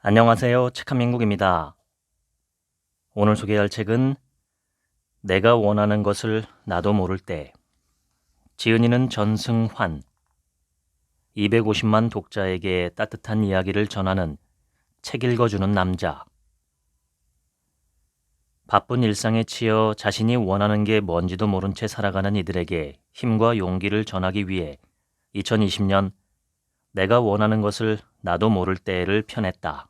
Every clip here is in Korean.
안녕하세요. 책한민국입니다. 오늘 소개할 책은 내가 원하는 것을 나도 모를 때, 지은이는 전승환, 250만 독자에게 따뜻한 이야기를 전하는 책 읽어주는 남자. 바쁜 일상에 치여 자신이 원하는 게 뭔지도 모른 채 살아가는 이들에게 힘과 용기를 전하기 위해 2020년 내가 원하는 것을 나도 모를 때를 펴냈다.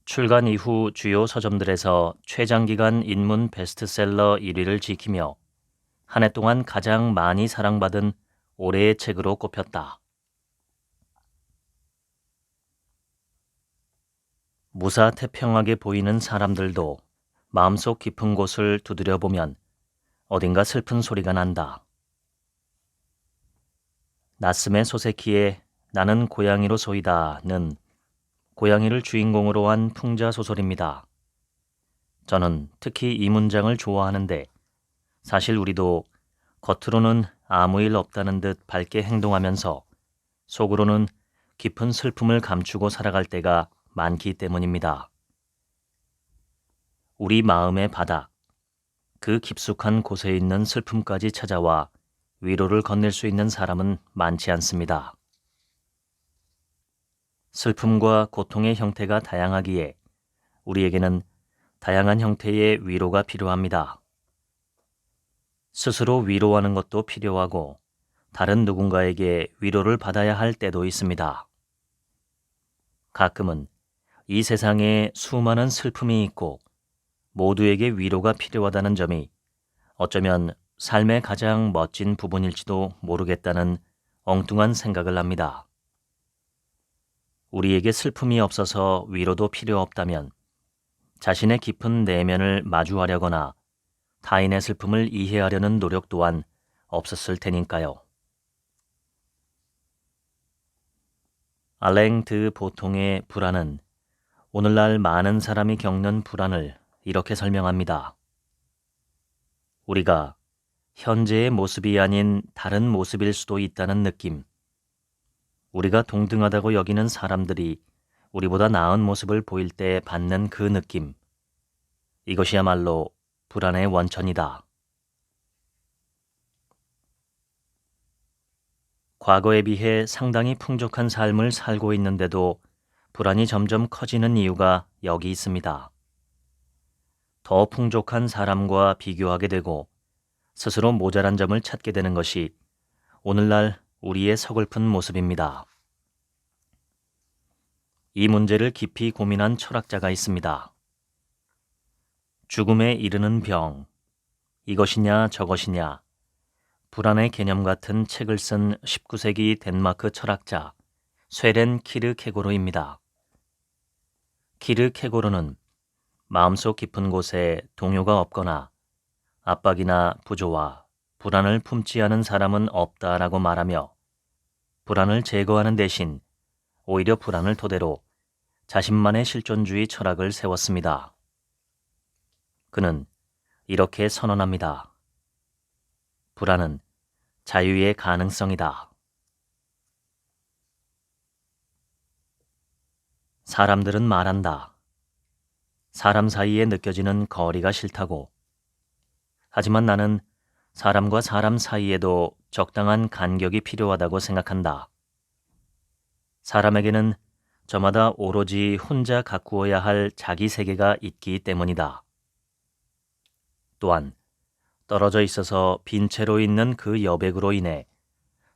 출간 이후 주요 서점들에서 최장기간 인문 베스트셀러 1위를 지키며 한 해 동안 가장 많이 사랑받은 올해의 책으로 꼽혔다. 무사태평하게 보이는 사람들도 마음속 깊은 곳을 두드려보면 어딘가 슬픈 소리가 난다. 나스메 소세키의 나는 고양이로 소이다는 고양이를 주인공으로 한 풍자 소설입니다. 저는 특히 이 문장을 좋아하는데 사실 우리도 겉으로는 아무 일 없다는 듯 밝게 행동하면서 속으로는 깊은 슬픔을 감추고 살아갈 때가 많기 때문입니다. 우리 마음의 바닥, 그 깊숙한 곳에 있는 슬픔까지 찾아와 위로를 건넬 수 있는 사람은 많지 않습니다. 슬픔과 고통의 형태가 다양하기에 우리에게는 다양한 형태의 위로가 필요합니다. 스스로 위로하는 것도 필요하고 다른 누군가에게 위로를 받아야 할 때도 있습니다. 가끔은 이 세상에 수많은 슬픔이 있고 모두에게 위로가 필요하다는 점이 어쩌면 삶의 가장 멋진 부분일지도 모르겠다는 엉뚱한 생각을 합니다. 우리에게 슬픔이 없어서 위로도 필요 없다면 자신의 깊은 내면을 마주하려거나 타인의 슬픔을 이해하려는 노력 또한 없었을 테니까요. 알랭 드 보통의 불안은 오늘날 많은 사람이 겪는 불안을 이렇게 설명합니다. 우리가 현재의 모습이 아닌 다른 모습일 수도 있다는 느낌. 우리가 동등하다고 여기는 사람들이 우리보다 나은 모습을 보일 때 받는 그 느낌. 이것이야말로 불안의 원천이다. 과거에 비해 상당히 풍족한 삶을 살고 있는데도 불안이 점점 커지는 이유가 여기 있습니다. 더 풍족한 사람과 비교하게 되고 스스로 모자란 점을 찾게 되는 것이 오늘날 우리의 서글픈 모습입니다. 이 문제를 깊이 고민한 철학자가 있습니다. 죽음에 이르는 병, 이것이냐 저것이냐, 불안의 개념 같은 책을 쓴 19세기 덴마크 철학자 쇠렌 키르케고르입니다. 키르케고르는 마음속 깊은 곳에 동요가 없거나 압박이나 부조와 불안을 품지 않은 사람은 없다라고 말하며 불안을 제거하는 대신 오히려 불안을 토대로 자신만의 실존주의 철학을 세웠습니다. 그는 이렇게 선언합니다. 불안은 자유의 가능성이다. 사람들은 말한다. 사람 사이에 느껴지는 거리가 싫다고. 하지만 나는 사람과 사람 사이에도 적당한 간격이 필요하다고 생각한다. 사람에게는 저마다 오로지 혼자 가꾸어야 할 자기 세계가 있기 때문이다. 또한 떨어져 있어서 빈 채로 있는 그 여백으로 인해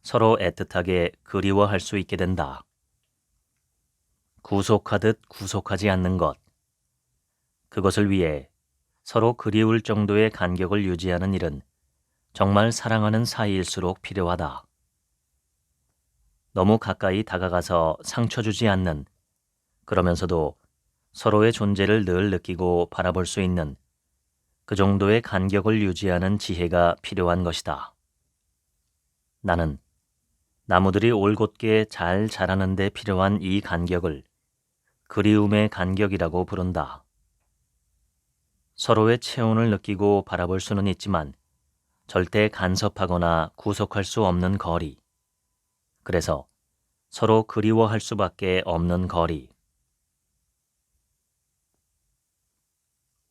서로 애틋하게 그리워할 수 있게 된다. 구속하듯 구속하지 않는 것. 그것을 위해 서로 그리울 정도의 간격을 유지하는 일은 정말 사랑하는 사이일수록 필요하다. 너무 가까이 다가가서 상처 주지 않는, 그러면서도 서로의 존재를 늘 느끼고 바라볼 수 있는 그 정도의 간격을 유지하는 지혜가 필요한 것이다. 나는 나무들이 올곧게 잘 자라는 데 필요한 이 간격을 그리움의 간격이라고 부른다. 서로의 체온을 느끼고 바라볼 수는 있지만 절대 간섭하거나 구속할 수 없는 거리. 그래서 서로 그리워할 수밖에 없는 거리.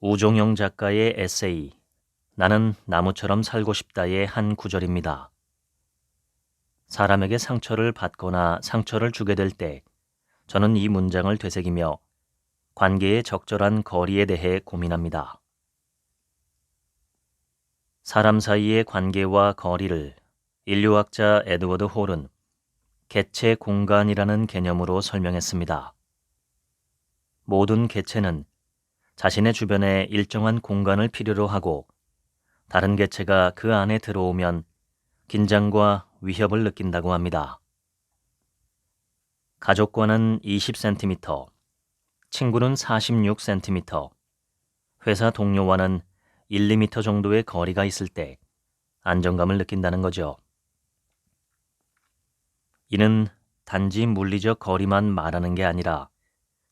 우종영 작가의 에세이 나는 나무처럼 살고 싶다의 한 구절입니다. 사람에게 상처를 받거나 상처를 주게 될 때 저는 이 문장을 되새기며 관계의 적절한 거리에 대해 고민합니다. 사람 사이의 관계와 거리를 인류학자 에드워드 홀은 개체 공간이라는 개념으로 설명했습니다. 모든 개체는 자신의 주변에 일정한 공간을 필요로 하고 다른 개체가 그 안에 들어오면 긴장과 위협을 느낀다고 합니다. 가족과는 20cm, 친구는 46cm, 회사 동료와는 1, 2m 정도의 거리가 있을 때 안정감을 느낀다는 거죠. 이는 단지 물리적 거리만 말하는 게 아니라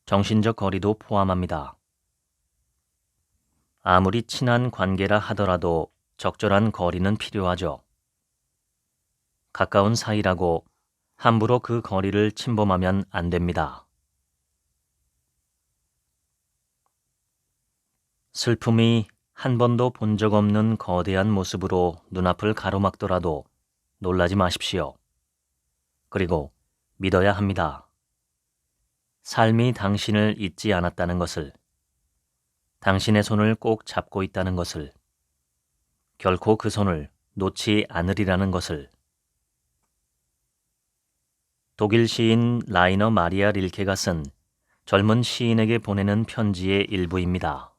정신적 거리도 포함합니다. 아무리 친한 관계라 하더라도 적절한 거리는 필요하죠. 가까운 사이라고 함부로 그 거리를 침범하면 안 됩니다. 슬픔이 한 번도 본 적 없는 거대한 모습으로 눈앞을 가로막더라도 놀라지 마십시오. 그리고 믿어야 합니다. 삶이 당신을 잊지 않았다는 것을, 당신의 손을 꼭 잡고 있다는 것을, 결코 그 손을 놓지 않으리라는 것을. 독일 시인 라이너 마리아 릴케가 쓴 젊은 시인에게 보내는 편지의 일부입니다.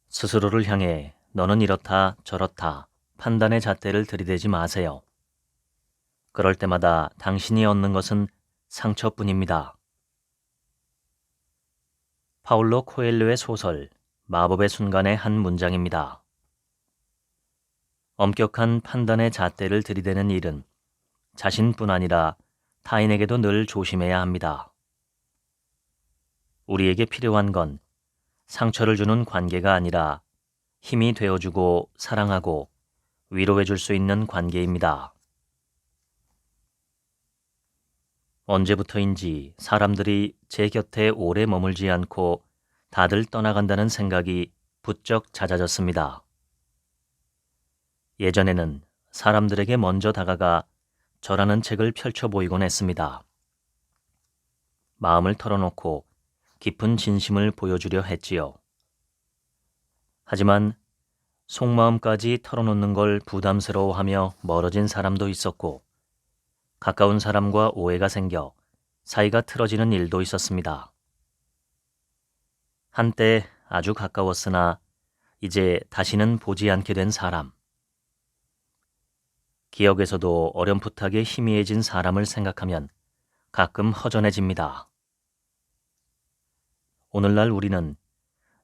스스로를 향해 너는 이렇다 저렇다 판단의 잣대를 들이대지 마세요. 그럴 때마다 당신이 얻는 것은 상처뿐입니다. 파울로 코엘료의 소설 마법의 순간의 한 문장입니다. 엄격한 판단의 잣대를 들이대는 일은 자신뿐 아니라 타인에게도 늘 조심해야 합니다. 우리에게 필요한 건 상처를 주는 관계가 아니라 힘이 되어주고 사랑하고 위로해줄 수 있는 관계입니다. 언제부터인지 사람들이 제 곁에 오래 머물지 않고 다들 떠나간다는 생각이 부쩍 잦아졌습니다. 예전에는 사람들에게 먼저 다가가 저라는 책을 펼쳐 보이곤 했습니다. 마음을 털어놓고 깊은 진심을 보여주려 했지요. 하지만 속마음까지 털어놓는 걸 부담스러워하며 멀어진 사람도 있었고 가까운 사람과 오해가 생겨 사이가 틀어지는 일도 있었습니다. 한때 아주 가까웠으나 이제 다시는 보지 않게 된 사람. 기억에서도 어렴풋하게 희미해진 사람을 생각하면 가끔 허전해집니다. 오늘날 우리는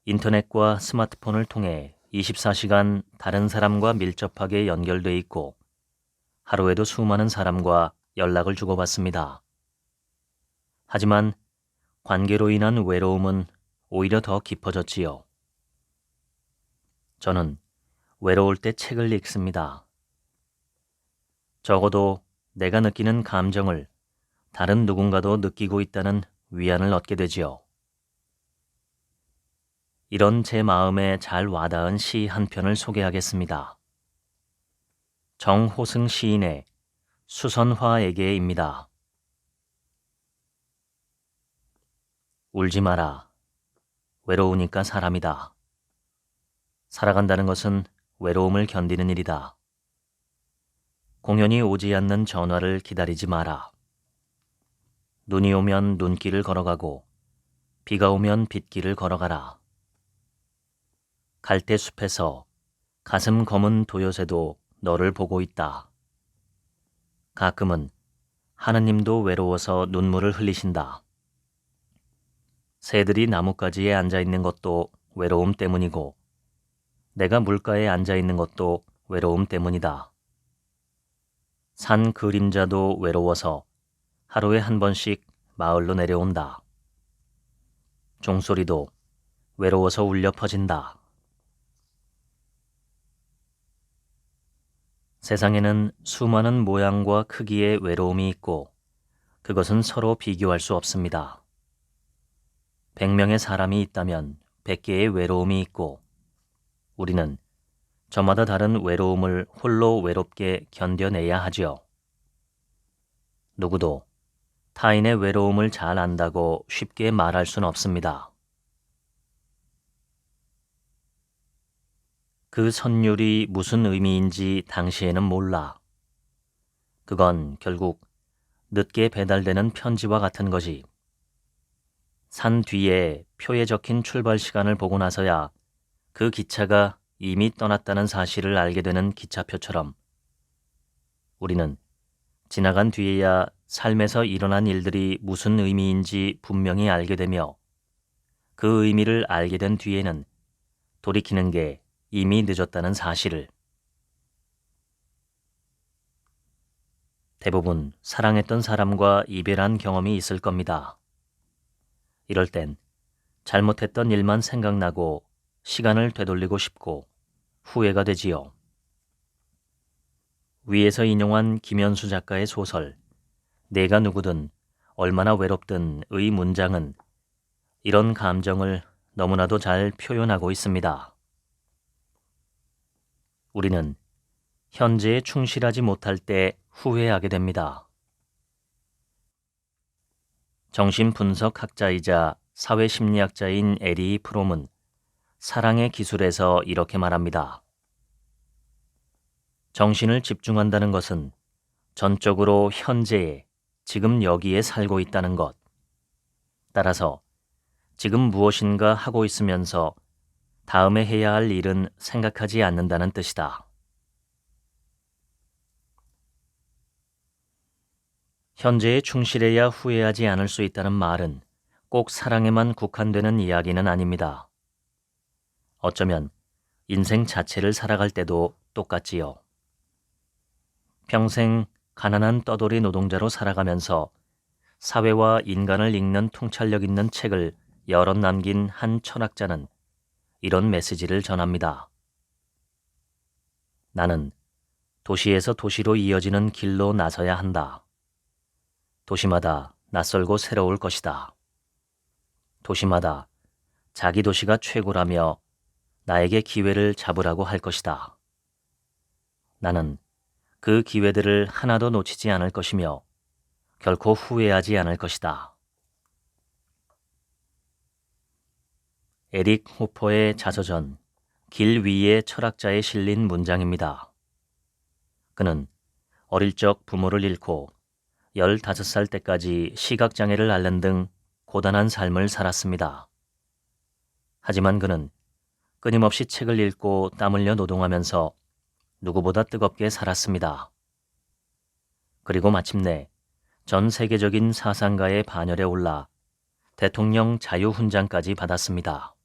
인터넷과 스마트폰을 통해 24시간 다른 사람과 밀접하게 연결돼 있고 하루에도 수많은 사람과 연락을 주고받습니다. 하지만 관계로 인한 외로움은 오히려 더 깊어졌지요. 저는 외로울 때 책을 읽습니다. 적어도 내가 느끼는 감정을 다른 누군가도 느끼고 있다는 위안을 얻게 되지요. 이런 제 마음에 잘 와닿은 시 한 편을 소개하겠습니다. 정호승 시인의 수선화에게입니다. 울지 마라. 외로우니까 사람이다. 살아간다는 것은 외로움을 견디는 일이다. 공연이 오지 않는 전화를 기다리지 마라. 눈이 오면 눈길을 걸어가고 비가 오면 빗길을 걸어가라. 갈대숲에서 가슴 검은 도요새도 너를 보고 있다. 가끔은 하느님도 외로워서 눈물을 흘리신다. 새들이 나뭇가지에 앉아있는 것도 외로움 때문이고 내가 물가에 앉아있는 것도 외로움 때문이다. 산 그림자도 외로워서 하루에 한 번씩 마을로 내려온다. 종소리도 외로워서 울려 퍼진다. 세상에는 수많은 모양과 크기의 외로움이 있고 그것은 서로 비교할 수 없습니다. 100명의 사람이 있다면 100개의 외로움이 있고 우리는 저마다 다른 외로움을 홀로 외롭게 견뎌내야 하지요. 누구도 타인의 외로움을 잘 안다고 쉽게 말할 순 없습니다. 그 선율이 무슨 의미인지 당시에는 몰라. 그건 결국 늦게 배달되는 편지와 같은 거지. 산 뒤에 표에 적힌 출발 시간을 보고 나서야 그 기차가 이미 떠났다는 사실을 알게 되는 기차표처럼 우리는 지나간 뒤에야 삶에서 일어난 일들이 무슨 의미인지 분명히 알게 되며 그 의미를 알게 된 뒤에는 돌이키는 게 이미 늦었다는 사실을. 대부분 사랑했던 사람과 이별한 경험이 있을 겁니다. 이럴 땐 잘못했던 일만 생각나고 시간을 되돌리고 싶고 후회가 되지요. 위에서 인용한 김현수 작가의 소설 내가 누구든 얼마나 외롭든의 문장은 이런 감정을 너무나도 잘 표현하고 있습니다. 우리는 현재에 충실하지 못할 때 후회하게 됩니다. 정신분석학자이자 사회심리학자인 에리 프롬은 사랑의 기술에서 이렇게 말합니다. 정신을 집중한다는 것은 전적으로 현재에, 지금 여기에 살고 있다는 것. 따라서 지금 무엇인가 하고 있으면서 다음에 해야 할 일은 생각하지 않는다는 뜻이다. 현재에 충실해야 후회하지 않을 수 있다는 말은 꼭 사랑에만 국한되는 이야기는 아닙니다. 어쩌면 인생 자체를 살아갈 때도 똑같지요. 평생 가난한 떠돌이 노동자로 살아가면서 사회와 인간을 읽는 통찰력 있는 책을 여럿 남긴 한 철학자는 이런 메시지를 전합니다. 나는 도시에서 도시로 이어지는 길로 나서야 한다. 도시마다 낯설고 새로울 것이다. 도시마다 자기 도시가 최고라며 나에게 기회를 잡으라고 할 것이다. 나는 그 기회들을 하나도 놓치지 않을 것이며 결코 후회하지 않을 것이다. 에릭 호퍼의 자서전 길 위의 철학자에 실린 문장입니다. 그는 어릴 적 부모를 잃고 15살 때까지 시각장애를 앓는 등 고단한 삶을 살았습니다. 하지만 그는 끊임없이 책을 읽고 땀 흘려 노동하면서 누구보다 뜨겁게 살았습니다. 그리고 마침내 전 세계적인 사상가의 반열에 올라 대통령 자유훈장까지 받았습니다.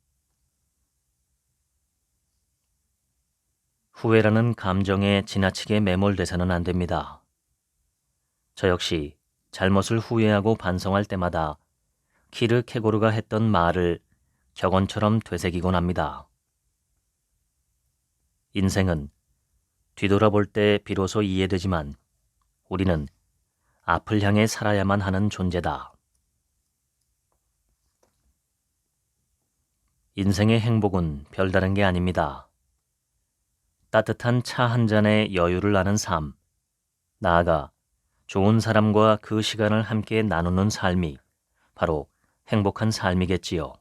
후회라는 감정에 지나치게 매몰돼서는 안 됩니다. 저 역시 잘못을 후회하고 반성할 때마다 키르케고르가 했던 말을 격언처럼 되새기곤 합니다. 인생은 뒤돌아볼 때 비로소 이해되지만 우리는 앞을 향해 살아야만 하는 존재다. 인생의 행복은 별다른 게 아닙니다. 따뜻한 차 한 잔의 여유를 아는 삶, 나아가 좋은 사람과 그 시간을 함께 나누는 삶이 바로 행복한 삶이겠지요.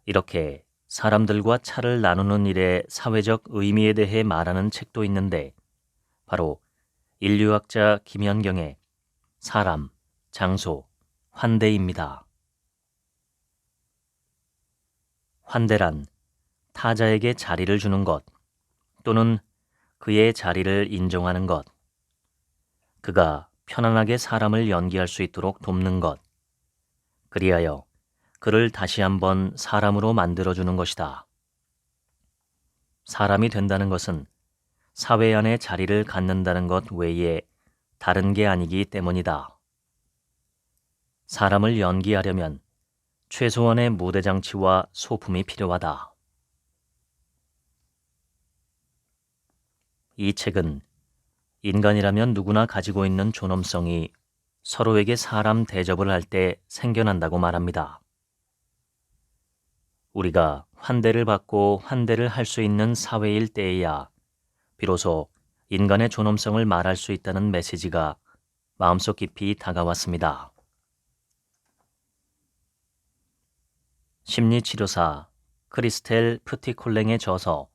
이렇게 사람들과 차를 나누는 일의 사회적 의미에 대해 말하는 책도 있는데 바로 인류학자 김연경의 사람, 장소, 환대입니다. 환대란 타자에게 자리를 주는 것 또는 그의 자리를 인정하는 것, 그가 편안하게 사람을 연기할 수 있도록 돕는 것, 그리하여 그를 다시 한번 사람으로 만들어주는 것이다. 사람이 된다는 것은 사회 안에 자리를 갖는다는 것 외에 다른 게 아니기 때문이다. 사람을 연기하려면 최소한의 무대장치와 소품이 필요하다. 이 책은 인간이라면 누구나 가지고 있는 존엄성이 서로에게 사람 대접을 할 때 생겨난다고 말합니다. 우리가 환대를 받고 환대를 할 수 있는 사회일 때에야 비로소 인간의 존엄성을 말할 수 있다는 메시지가 마음속 깊이 다가왔습니다. 심리치료사 크리스텔 프티콜랭의 저서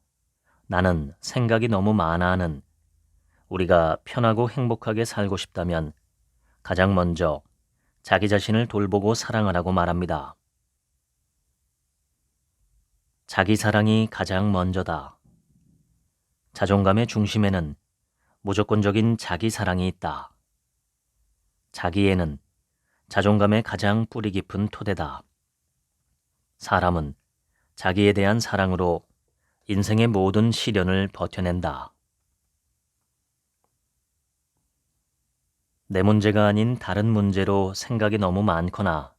나는 생각이 너무 많아는 우리가 편하고 행복하게 살고 싶다면 가장 먼저 자기 자신을 돌보고 사랑하라고 말합니다. 자기 사랑이 가장 먼저다. 자존감의 중심에는 무조건적인 자기 사랑이 있다. 자기애는 자존감의 가장 뿌리 깊은 토대다. 사람은 자기에 대한 사랑으로 인생의 모든 시련을 버텨낸다. 내 문제가 아닌 다른 문제로 생각이 너무 많거나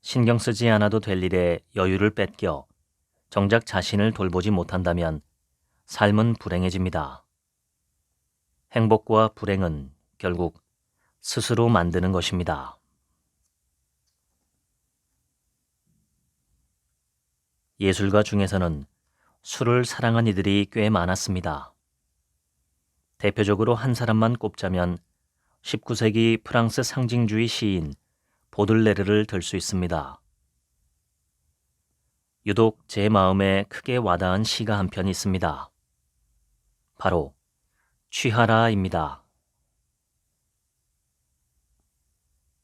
신경 쓰지 않아도 될 일에 여유를 뺏겨 정작 자신을 돌보지 못한다면 삶은 불행해집니다. 행복과 불행은 결국 스스로 만드는 것입니다. 예술가 중에서는 술을 사랑한 이들이 꽤 많았습니다. 대표적으로 한 사람만 꼽자면 19세기 프랑스 상징주의 시인 보들레르를 들 수 있습니다. 유독 제 마음에 크게 와닿은 시가 한 편 있습니다. 바로 취하라입니다.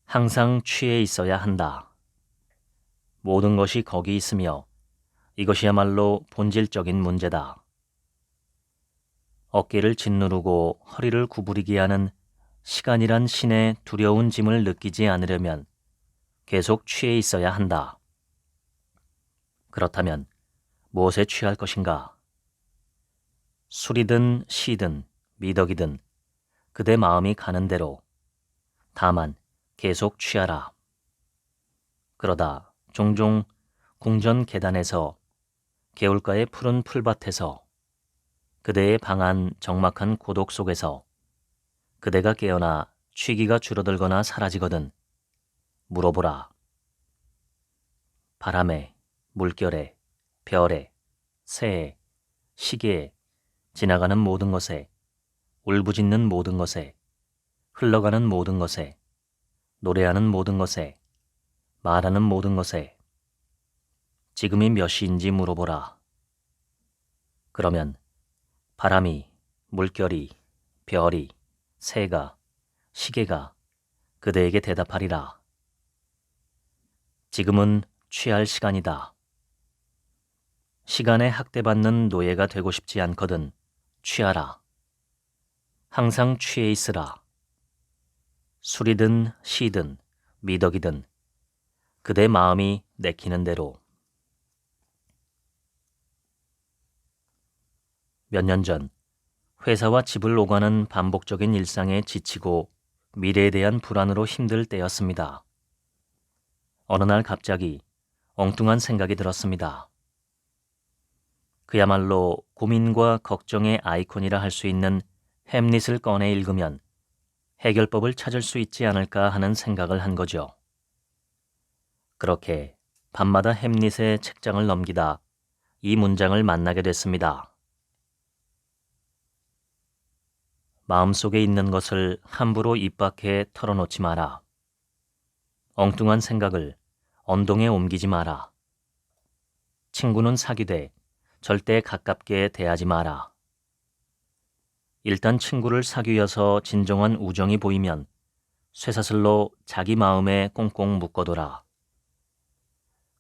항상 취해 있어야 한다. 모든 것이 거기 있으며 이것이야말로 본질적인 문제다. 어깨를 짓누르고 허리를 구부리게 하는 시간이란 신의 두려운 짐을 느끼지 않으려면 계속 취해 있어야 한다. 그렇다면 무엇에 취할 것인가? 술이든 시든 미덕이든 그대 마음이 가는 대로 다만 계속 취하라. 그러다 종종 궁전 계단에서 개울가의 푸른 풀밭에서 그대의 방한 적막한 고독 속에서 그대가 깨어나 취기가 줄어들거나 사라지거든 물어보라. 바람에, 물결에, 별에, 새에, 시계에, 지나가는 모든 것에, 울부짖는 모든 것에, 흘러가는 모든 것에, 노래하는 모든 것에, 말하는 모든 것에, 지금이 몇 시인지 물어보라. 그러면 바람이, 물결이, 별이, 새가, 시계가 그대에게 대답하리라. 지금은 취할 시간이다. 시간에 학대받는 노예가 되고 싶지 않거든 취하라. 항상 취해 있으라. 술이든 시든 미덕이든 그대 마음이 내키는 대로. 몇 년 전 회사와 집을 오가는 반복적인 일상에 지치고 미래에 대한 불안으로 힘들 때였습니다. 어느 날 갑자기 엉뚱한 생각이 들었습니다. 그야말로 고민과 걱정의 아이콘이라 할 수 있는 햄릿을 꺼내 읽으면 해결법을 찾을 수 있지 않을까 하는 생각을 한 거죠. 그렇게 밤마다 햄릿의 책장을 넘기다 이 문장을 만나게 됐습니다. 마음속에 있는 것을 함부로 입 밖에 털어놓지 마라. 엉뚱한 생각을 언동에 옮기지 마라. 친구는 사귀되 절대 가깝게 대하지 마라. 일단 친구를 사귀어서 진정한 우정이 보이면 쇠사슬로 자기 마음에 꽁꽁 묶어둬라.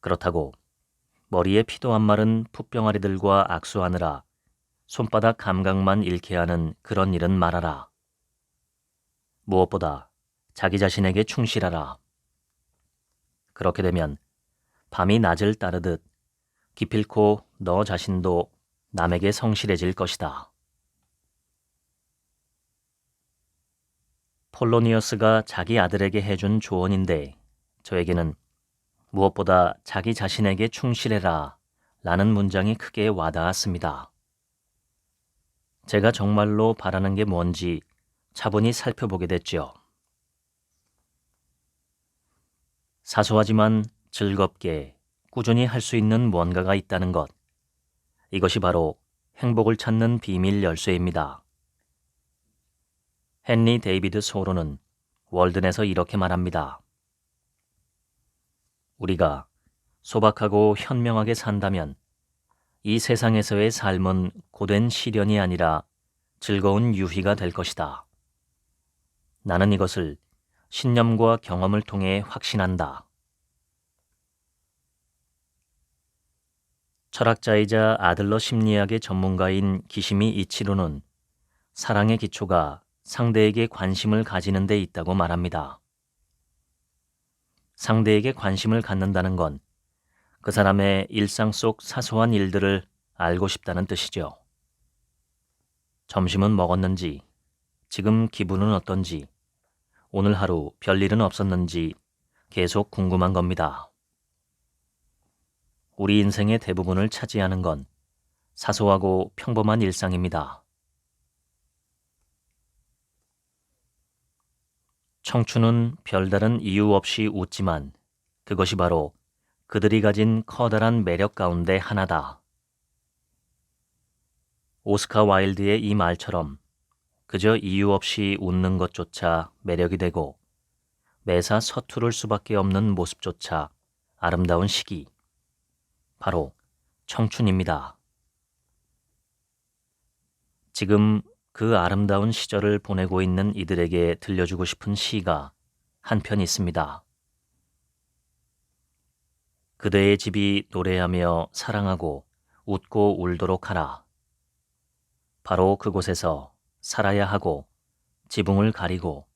그렇다고 머리에 피도 안 마른 풋병아리들과 악수하느라 손바닥 감각만 잃게 하는 그런 일은 말아라. 무엇보다 자기 자신에게 충실하라. 그렇게 되면 밤이 낮을 따르듯 기필코 너 자신도 남에게 성실해질 것이다. 폴로니어스가 자기 아들에게 해준 조언인데 저에게는 무엇보다 자기 자신에게 충실해라 라는 문장이 크게 와닿았습니다. 제가 정말로 바라는 게 뭔지 차분히 살펴보게 됐죠. 사소하지만 즐겁게 꾸준히 할 수 있는 무언가가 있다는 것. 이것이 바로 행복을 찾는 비밀 열쇠입니다. 헨리 데이비드 소로는 월든에서 이렇게 말합니다. 우리가 소박하고 현명하게 산다면 이 세상에서의 삶은 고된 시련이 아니라 즐거운 유희가 될 것이다. 나는 이것을 신념과 경험을 통해 확신한다. 철학자이자 아들러 심리학의 전문가인 기시미 이치로는 사랑의 기초가 상대에게 관심을 가지는 데 있다고 말합니다. 상대에게 관심을 갖는다는 건 그 사람의 일상 속 사소한 일들을 알고 싶다는 뜻이죠. 점심은 먹었는지, 지금 기분은 어떤지, 오늘 하루 별일은 없었는지 계속 궁금한 겁니다. 우리 인생의 대부분을 차지하는 건 사소하고 평범한 일상입니다. 청춘은 별다른 이유 없이 웃지만 그것이 바로 그들이 가진 커다란 매력 가운데 하나다. 오스카 와일드의 이 말처럼 그저 이유 없이 웃는 것조차 매력이 되고 매사 서투를 수밖에 없는 모습조차 아름다운 시기. 바로 청춘입니다. 지금 그 아름다운 시절을 보내고 있는 이들에게 들려주고 싶은 시가 한 편 있습니다. 그대의 집이 노래하며 사랑하고 웃고 울도록 하라. 바로 그곳에서 살아야 하고 지붕을 가리고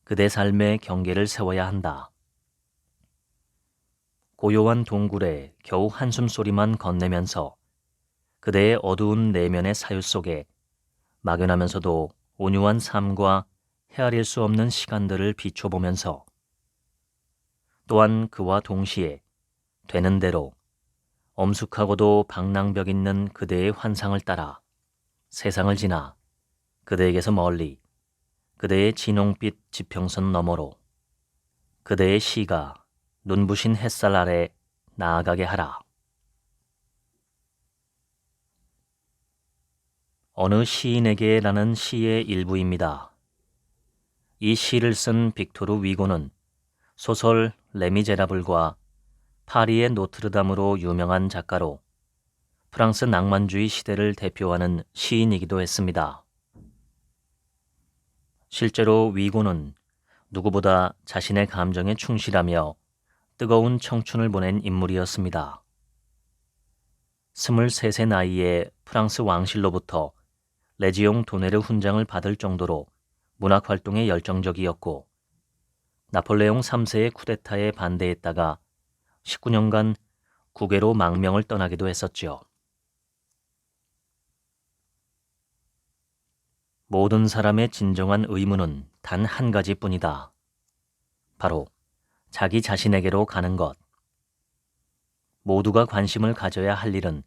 그대 삶의 경계를 세워야 한다. 고요한 동굴에 겨우 한숨소리만 건네면서 그대의 어두운 내면의 사유 속에 막연하면서도 온유한 삶과 헤아릴 수 없는 시간들을 비춰보면서 또한 그와 동시에 되는 대로 엄숙하고도 방랑벽 있는 그대의 환상을 따라 세상을 지나 그대에게서 멀리 그대의 진홍빛 지평선 너머로 그대의 시가 눈부신 햇살 아래 나아가게 하라. 어느 시인에게라는 시의 일부입니다. 이 시를 쓴 빅토르 위고는 소설 레미제라블과 파리의 노트르담으로 유명한 작가로 프랑스 낭만주의 시대를 대표하는 시인이기도 했습니다. 실제로 위고는 누구보다 자신의 감정에 충실하며 뜨거운 청춘을 보낸 인물이었습니다. 23세 나이에 프랑스 왕실로부터 레지옹 도네르 훈장을 받을 정도로 문학 활동에 열정적이었고 나폴레옹 3세의 쿠데타에 반대했다가 19년간 국외로 망명을 떠나기도 했었죠. 모든 사람의 진정한 의무는 단 한 가지뿐이다. 바로 자기 자신에게로 가는 것. 모두가 관심을 가져야 할 일은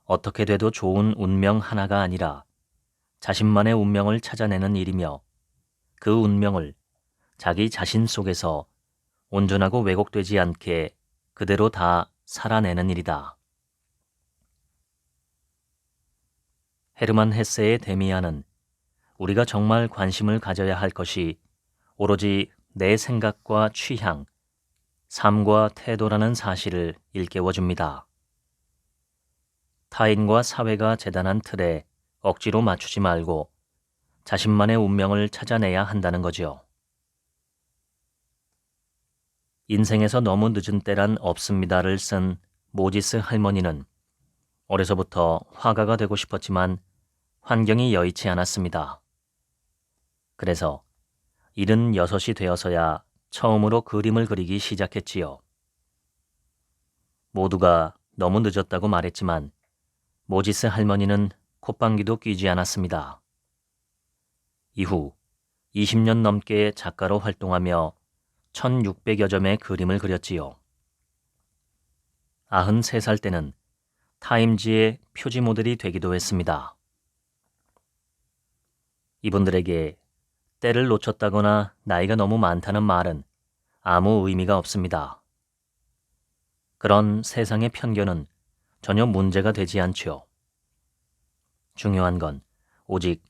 어떻게 돼도 좋은 운명 하나가 아니라 자신만의 운명을 찾아내는 일이며 그 운명을 자기 자신 속에서 온전하고 왜곡되지 않게 그대로 다 살아내는 일이다. 헤르만 헤세의 데미안은 우리가 정말 관심을 가져야 할 것이 오로지 내 생각과 취향, 삶과 태도라는 사실을 일깨워줍니다. 타인과 사회가 재단한 틀에 억지로 맞추지 말고 자신만의 운명을 찾아내야 한다는 거죠. 인생에서 너무 늦은 때란 없습니다를 쓴 모지스 할머니는 어려서부터 화가가 되고 싶었지만 환경이 여의치 않았습니다. 그래서 76이 되어서야 처음으로 그림을 그리기 시작했지요. 모두가 너무 늦었다고 말했지만 모지스 할머니는 콧방귀도 뀌지 않았습니다. 이후 20년 넘게 작가로 활동하며 1600여 점의 그림을 그렸지요. 93살 때는 타임지의 표지 모델이 되기도 했습니다. 이분들에게 때를 놓쳤다거나 나이가 너무 많다는 말은 아무 의미가 없습니다. 그런 세상의 편견은 전혀 문제가 되지 않지요. 중요한 건 오직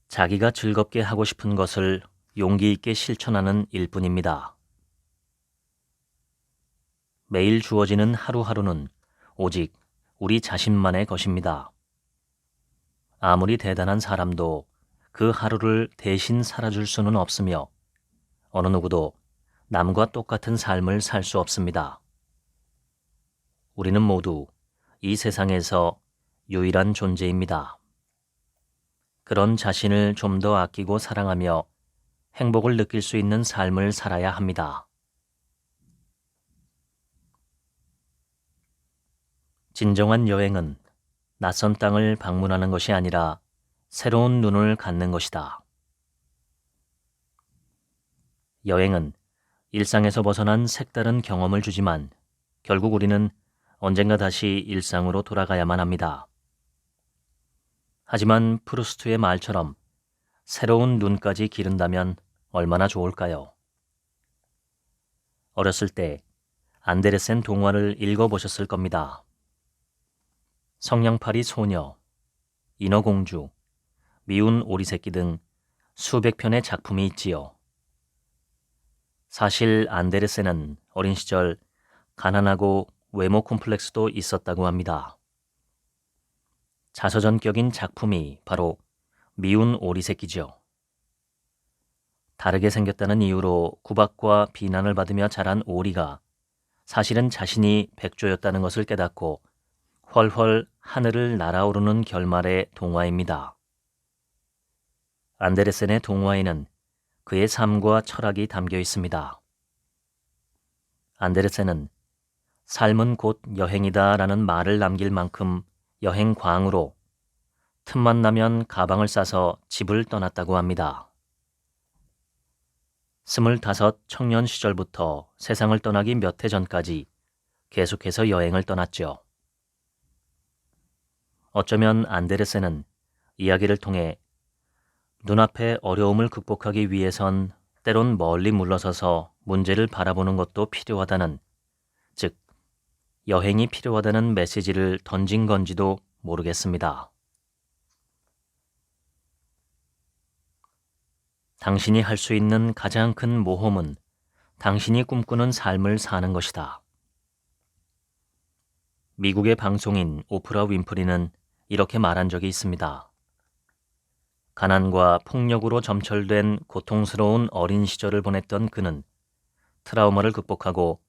자기가 즐겁게 하고 싶은 것을 용기 있게 실천하는 일뿐입니다. 매일 주어지는 하루하루는 오직 우리 자신만의 것입니다. 아무리 대단한 사람도 그 하루를 대신 살아줄 수는 없으며 어느 누구도 남과 똑같은 삶을 살 수 없습니다. 우리는 모두 이 세상에서 유일한 존재입니다. 그런 자신을 좀 더 아끼고 사랑하며 행복을 느낄 수 있는 삶을 살아야 합니다. 진정한 여행은 낯선 땅을 방문하는 것이 아니라 새로운 눈을 갖는 것이다. 여행은 일상에서 벗어난 색다른 경험을 주지만 결국 우리는 언젠가 다시 일상으로 돌아가야만 합니다. 하지만 프루스트의 말처럼 새로운 눈까지 기른다면 얼마나 좋을까요? 어렸을 때 안데르센 동화를 읽어보셨을 겁니다. 성냥팔이 소녀, 인어공주, 미운 오리새끼 등 수백 편의 작품이 있지요. 사실 안데르센은 어린 시절 가난하고 외모 콤플렉스도 있었다고 합니다. 자서전격인 작품이 바로 미운 오리새끼죠. 다르게 생겼다는 이유로 구박과 비난을 받으며 자란 오리가 사실은 자신이 백조였다는 것을 깨닫고 훨훨 하늘을 날아오르는 결말의 동화입니다. 안데르센의 동화에는 그의 삶과 철학이 담겨 있습니다. 안데르센은 삶은 곧 여행이다 라는 말을 남길 만큼 여행광으로 틈만 나면 가방을 싸서 집을 떠났다고 합니다. 25 청년 시절부터 세상을 떠나기 몇 해 전까지 계속해서 여행을 떠났죠. 어쩌면 안데르센은 이야기를 통해 눈앞의 어려움을 극복하기 위해선 때론 멀리 물러서서 문제를 바라보는 것도 필요하다는, 즉 여행이 필요하다는 메시지를 던진 건지도 모르겠습니다. 당신이 할 수 있는 가장 큰 모험은 당신이 꿈꾸는 삶을 사는 것이다. 미국의 방송인 오프라 윈프리는 이렇게 말한 적이 있습니다. 가난과 폭력으로 점철된 고통스러운 어린 시절을 보냈던 그는 트라우마를 극복하고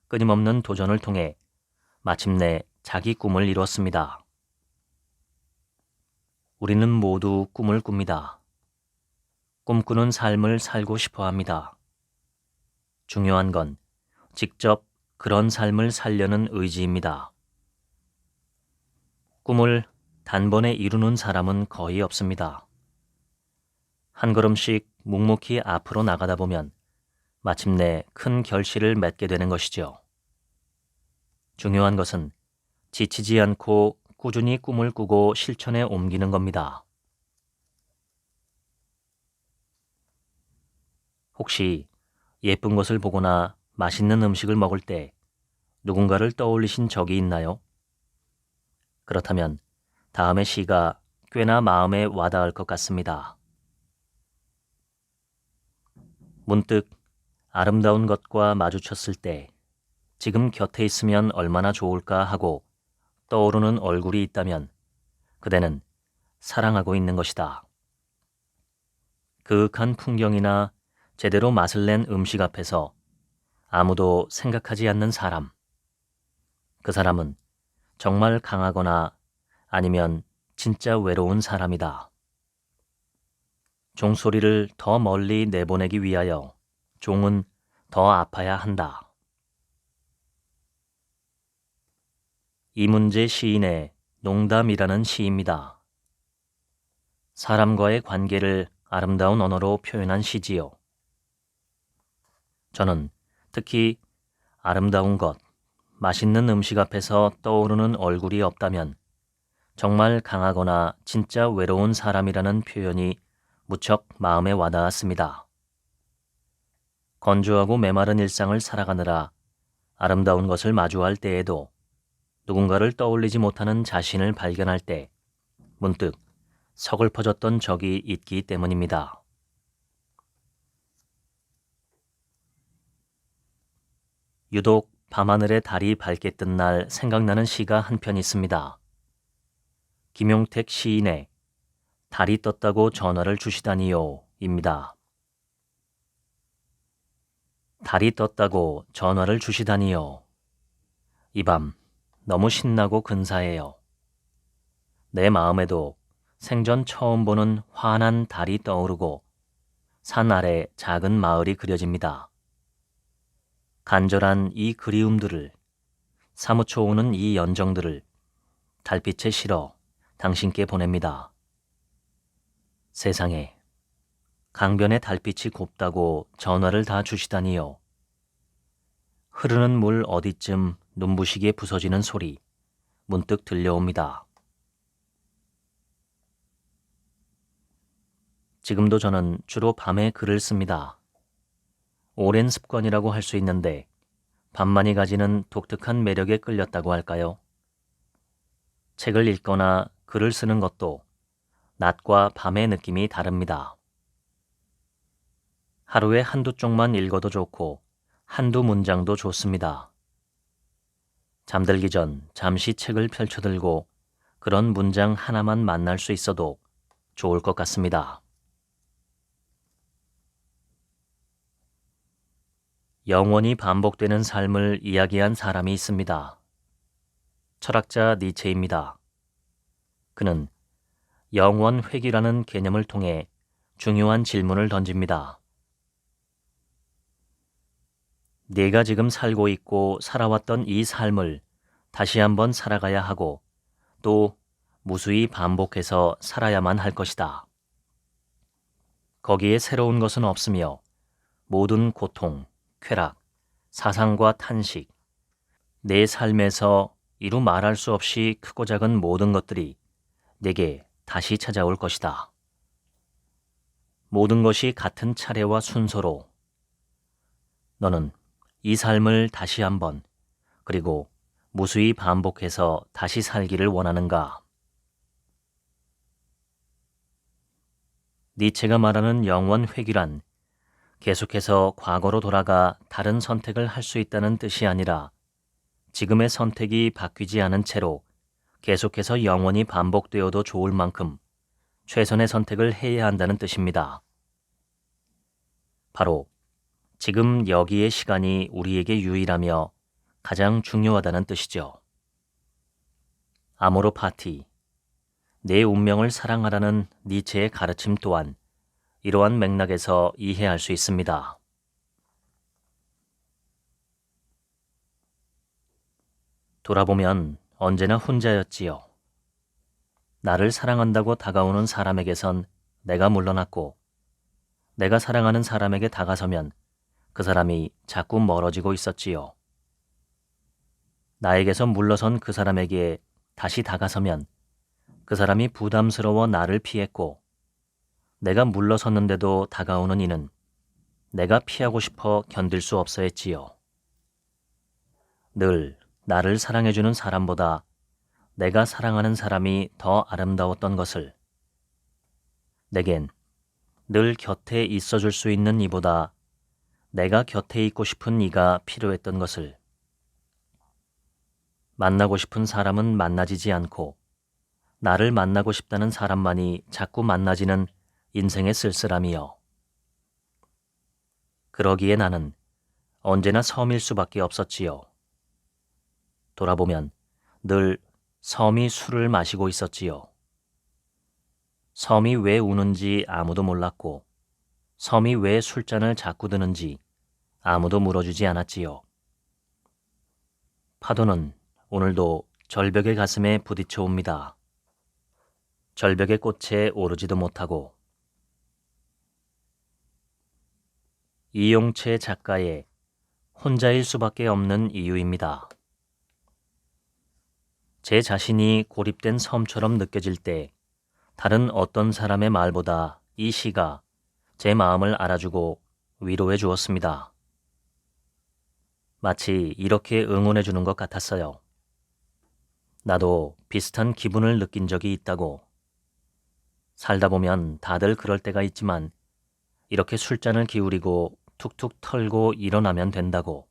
끊임없는 도전을 통해 마침내 자기 꿈을 이뤘습니다. 우리는 모두 꿈을 꿉니다. 꿈꾸는 삶을 살고 싶어 합니다. 중요한 건 직접 그런 삶을 살려는 의지입니다. 꿈을 단번에 이루는 사람은 거의 없습니다. 한 걸음씩 묵묵히 앞으로 나가다 보면 마침내 큰 결실을 맺게 되는 것이죠. 중요한 것은 지치지 않고 꾸준히 꿈을 꾸고 실천에 옮기는 겁니다. 혹시 예쁜 것을 보거나 맛있는 음식을 먹을 때 누군가를 떠올리신 적이 있나요? 그렇다면 다음의 시가 꽤나 마음에 와닿을 것 같습니다. 문득 아름다운 것과 마주쳤을 때 지금 곁에 있으면 얼마나 좋을까 하고 떠오르는 얼굴이 있다면 그대는 사랑하고 있는 것이다. 그윽한 풍경이나 제대로 맛을 낸 음식 앞에서 아무도 생각하지 않는 사람. 그 사람은 정말 강하거나 아니면 진짜 외로운 사람이다. 종소리를 더 멀리 내보내기 위하여 종은 더 아파야 한다. 이문재 시인의 농담이라는 시입니다. 사람과의 관계를 아름다운 언어로 표현한 시지요. 저는 특히 아름다운 것, 맛있는 음식 앞에서 떠오르는 얼굴이 없다면 정말 강하거나 진짜 외로운 사람이라는 표현이 무척 마음에 와닿았습니다. 건조하고 메마른 일상을 살아가느라 아름다운 것을 마주할 때에도 누군가를 떠올리지 못하는 자신을 발견할 때 문득 서글퍼졌던 적이 있기 때문입니다. 유독 밤하늘에 달이 밝게 뜬 날 생각나는 시가 한 편 있습니다. 김용택 시인의 달이 떴다고 전화를 주시다니요 입니다. 달이 떴다고 전화를 주시다니요. 이 밤 너무 신나고 근사해요. 내 마음에도 생전 처음 보는 환한 달이 떠오르고 산 아래 작은 마을이 그려집니다. 간절한 이 그리움들을, 사무쳐 오는 이 연정들을 달빛에 실어 당신께 보냅니다. 세상에, 강변에 달빛이 곱다고 전화를 다 주시다니요. 흐르는 물 어디쯤 눈부시게 부서지는 소리 문득 들려옵니다. 지금도 저는 주로 밤에 글을 씁니다. 오랜 습관이라고 할 수 있는데 밤만이 가지는 독특한 매력에 끌렸다고 할까요? 책을 읽거나 글을 쓰는 것도 낮과 밤의 느낌이 다릅니다. 하루에 한두 쪽만 읽어도 좋고 한두 문장도 좋습니다. 잠들기 전 잠시 책을 펼쳐들고 그런 문장 하나만 만날 수 있어도 좋을 것 같습니다. 영원히 반복되는 삶을 이야기한 사람이 있습니다. 철학자 니체입니다. 그는 영원 회귀라는 개념을 통해 중요한 질문을 던집니다. 내가 지금 살고 있고 살아왔던 이 삶을 다시 한번 살아가야 하고 또 무수히 반복해서 살아야만 할 것이다. 거기에 새로운 것은 없으며 모든 고통, 쾌락, 사상과 탄식, 내 삶에서 이루 말할 수 없이 크고 작은 모든 것들이 내게 다시 찾아올 것이다. 모든 것이 같은 차례와 순서로 너는 이 삶을 다시 한번 그리고 무수히 반복해서 다시 살기를 원하는가? 니체가 말하는 영원 회귀란 계속해서 과거로 돌아가 다른 선택을 할 수 있다는 뜻이 아니라 지금의 선택이 바뀌지 않은 채로 계속해서 영원히 반복되어도 좋을 만큼 최선의 선택을 해야 한다는 뜻입니다. 바로 지금 여기의 시간이 우리에게 유일하며 가장 중요하다는 뜻이죠. 아모르 파티, 내 운명을 사랑하라는 니체의 가르침 또한 이러한 맥락에서 이해할 수 있습니다. 돌아보면 언제나 혼자였지요. 나를 사랑한다고 다가오는 사람에게선 내가 물러났고 내가 사랑하는 사람에게 다가서면 그 사람이 자꾸 멀어지고 있었지요. 나에게서 물러선 그 사람에게 다시 다가서면 그 사람이 부담스러워 나를 피했고 내가 물러섰는데도 다가오는 이는 내가 피하고 싶어 견딜 수 없어 했지요. 늘 나를 사랑해주는 사람보다 내가 사랑하는 사람이 더 아름다웠던 것을, 내겐 늘 곁에 있어줄 수 있는 이보다 내가 곁에 있고 싶은 이가 필요했던 것을, 만나고 싶은 사람은 만나지지 않고 나를 만나고 싶다는 사람만이 자꾸 만나지는 인생의 쓸쓸함이요. 그러기에 나는 언제나 섬일 수밖에 없었지요. 돌아보면 늘 섬이 술을 마시고 있었지요. 섬이 왜 우는지 아무도 몰랐고 섬이 왜 술잔을 자꾸 드는지 아무도 물어주지 않았지요. 파도는 오늘도 절벽의 가슴에 부딪혀 옵니다. 절벽의 꽃에 오르지도 못하고. 이용채 작가의 혼자일 수밖에 없는 이유입니다. 제 자신이 고립된 섬처럼 느껴질 때 다른 어떤 사람의 말보다 이 시가 제 마음을 알아주고 위로해 주었습니다. 마치 이렇게 응원해 주는 것 같았어요. 나도 비슷한 기분을 느낀 적이 있다고. 살다 보면 다들 그럴 때가 있지만 이렇게 술잔을 기울이고 툭툭 털고 일어나면 된다고.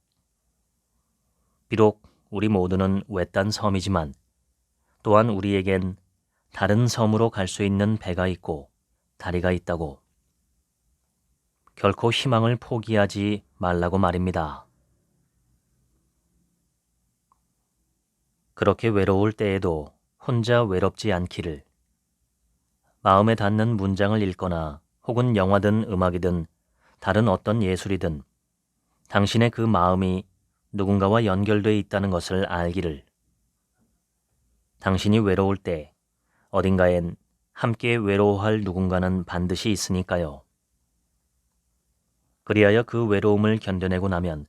비록 우리 모두는 외딴 섬이지만 또한 우리에겐 다른 섬으로 갈 수 있는 배가 있고 다리가 있다고. 결코 희망을 포기하지 말라고 말입니다. 그렇게 외로울 때에도 혼자 외롭지 않기를. 마음에 닿는 문장을 읽거나 혹은 영화든 음악이든 다른 어떤 예술이든 당신의 그 마음이 누군가와 연결되어 있다는 것을 알기를. 당신이 외로울 때 어딘가엔 함께 외로워할 누군가는 반드시 있으니까요. 그리하여 그 외로움을 견뎌내고 나면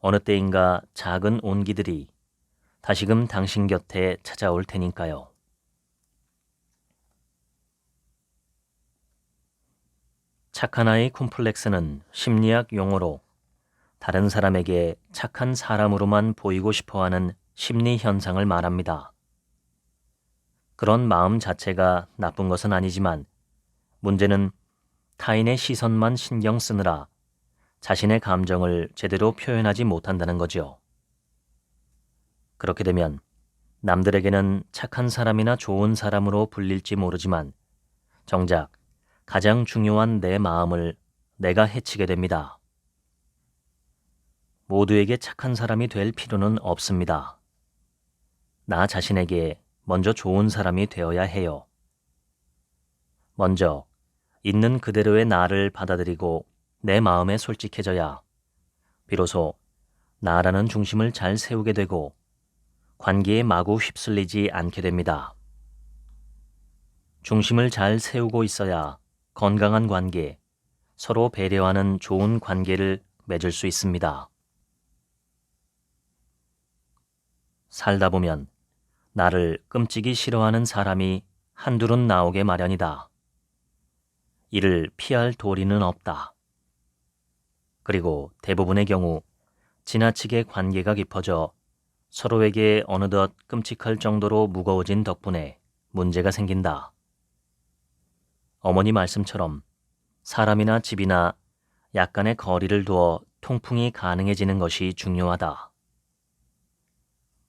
어느 때인가 작은 온기들이 다시금 당신 곁에 찾아올 테니까요. 착한 아이 콤플렉스는 심리학 용어로 다른 사람에게 착한 사람으로만 보이고 싶어하는 심리 현상을 말합니다. 그런 마음 자체가 나쁜 것은 아니지만 문제는 타인의 시선만 신경 쓰느라 자신의 감정을 제대로 표현하지 못한다는 거죠. 그렇게 되면 남들에게는 착한 사람이나 좋은 사람으로 불릴지 모르지만 정작 가장 중요한 내 마음을 내가 해치게 됩니다. 모두에게 착한 사람이 될 필요는 없습니다. 나 자신에게 먼저 좋은 사람이 되어야 해요. 먼저 있는 그대로의 나를 받아들이고 내 마음에 솔직해져야 비로소 나라는 중심을 잘 세우게 되고 관계에 마구 휩쓸리지 않게 됩니다. 중심을 잘 세우고 있어야 건강한 관계, 서로 배려하는 좋은 관계를 맺을 수 있습니다. 살다 보면 나를 끔찍이 싫어하는 사람이 한둘은 나오게 마련이다. 이를 피할 도리는 없다. 그리고 대부분의 경우 지나치게 관계가 깊어져 서로에게 어느덧 끔찍할 정도로 무거워진 덕분에 문제가 생긴다. 어머니 말씀처럼 사람이나 집이나 약간의 거리를 두어 통풍이 가능해지는 것이 중요하다.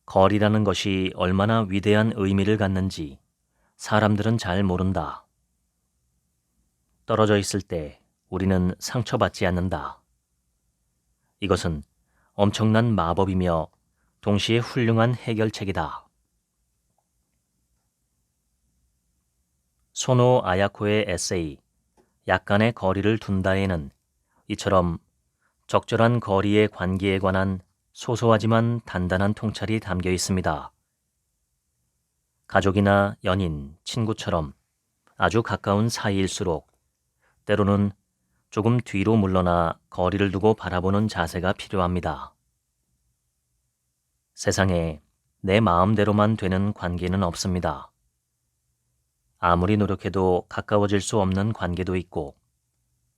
거리라는 것이 얼마나 위대한 의미를 갖는지 사람들은 잘 모른다. 떨어져 있을 때 우리는 상처받지 않는다. 이것은 엄청난 마법이며 동시에 훌륭한 해결책이다. 소노 아야코의 에세이 약간의 거리를 둔다에는 이처럼 적절한 거리의 관계에 관한 소소하지만 단단한 통찰이 담겨 있습니다. 가족이나 연인, 친구처럼 아주 가까운 사이일수록 때로는 조금 뒤로 물러나 거리를 두고 바라보는 자세가 필요합니다. 세상에 내 마음대로만 되는 관계는 없습니다. 아무리 노력해도 가까워질 수 없는 관계도 있고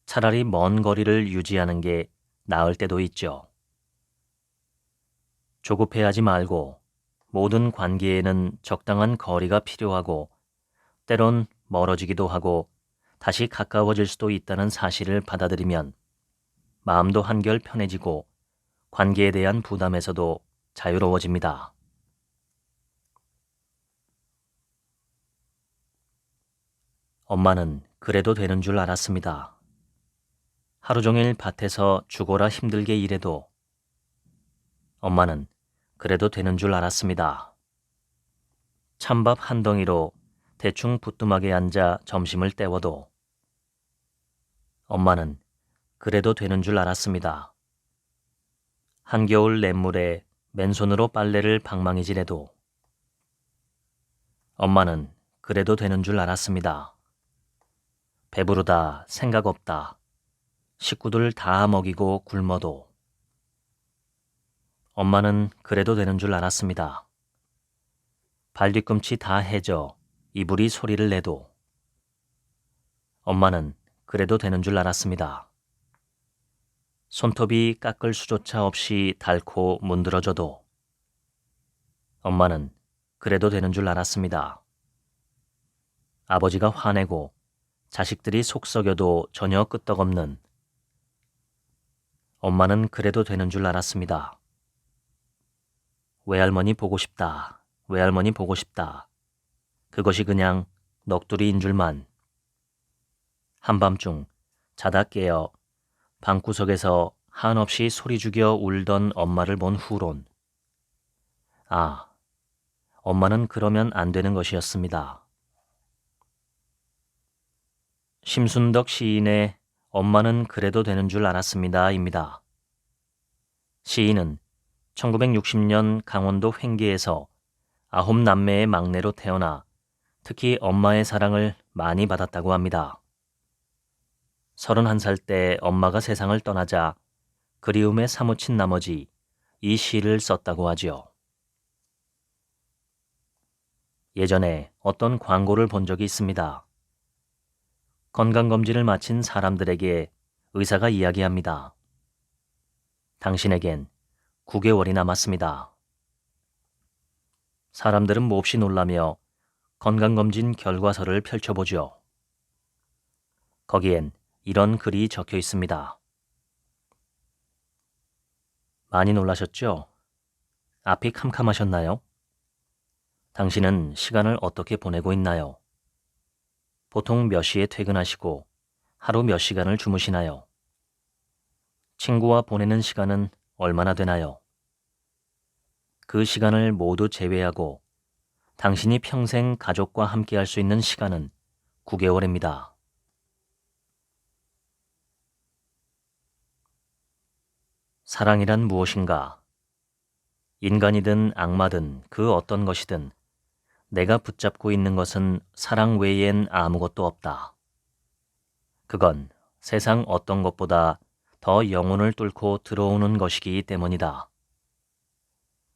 차라리 먼 거리를 유지하는 게 나을 때도 있죠. 조급해하지 말고 모든 관계에는 적당한 거리가 필요하고 때론 멀어지기도 하고 다시 가까워질 수도 있다는 사실을 받아들이면 마음도 한결 편해지고 관계에 대한 부담에서도 자유로워집니다. 엄마는 그래도 되는 줄 알았습니다. 하루 종일 밭에서 죽어라 힘들게 일해도 엄마는 그래도 되는 줄 알았습니다. 찬밥 한 덩이로 대충 부뚜막에 앉아 점심을 때워도 엄마는 그래도 되는 줄 알았습니다. 한겨울 냇물에 맨손으로 빨래를 방망이질해도 엄마는 그래도 되는 줄 알았습니다. 배부르다, 생각 없다, 식구들 다 먹이고 굶어도 엄마는 그래도 되는 줄 알았습니다. 발뒤꿈치 다 해져 이불이 소리를 내도 엄마는 그래도 되는 줄 알았습니다. 손톱이 깎을 수조차 없이 닳고 문드러져도 엄마는 그래도 되는 줄 알았습니다. 아버지가 화내고 자식들이 속썩여도 전혀 끄떡없는 엄마는 그래도 되는 줄 알았습니다. 외할머니 보고 싶다. 외할머니 보고 싶다. 그것이 그냥 넋두리인 줄만. 한밤중 자다 깨어 방구석에서 한없이 소리 죽여 울던 엄마를 본 후론. 아, 엄마는 그러면 안 되는 것이었습니다. 심순덕 시인의 엄마는 그래도 되는 줄 알았습니다입니다. 시인은 1960년 강원도 횡계에서 9남매의 막내로 태어나 특히 엄마의 사랑을 많이 받았다고 합니다. 31살 때 엄마가 세상을 떠나자 그리움에 사무친 나머지 이 시를 썼다고 하지요. 예전에 어떤 광고를 본 적이 있습니다. 건강검진을 마친 사람들에게 의사가 이야기합니다. 당신에겐 9개월이 남았습니다. 사람들은 몹시 놀라며 건강검진 결과서를 펼쳐보죠. 거기엔 이런 글이 적혀 있습니다. 많이 놀라셨죠? 앞이 캄캄하셨나요? 당신은 시간을 어떻게 보내고 있나요? 보통 몇 시에 퇴근하시고 하루 몇 시간을 주무시나요? 친구와 보내는 시간은 얼마나 되나요? 그 시간을 모두 제외하고 당신이 평생 가족과 함께할 수 있는 시간은 9개월입니다. 사랑이란 무엇인가? 인간이든 악마든 그 어떤 것이든 내가 붙잡고 있는 것은 사랑 외엔 아무것도 없다. 그건 세상 어떤 것보다 더 영혼을 뚫고 들어오는 것이기 때문이다.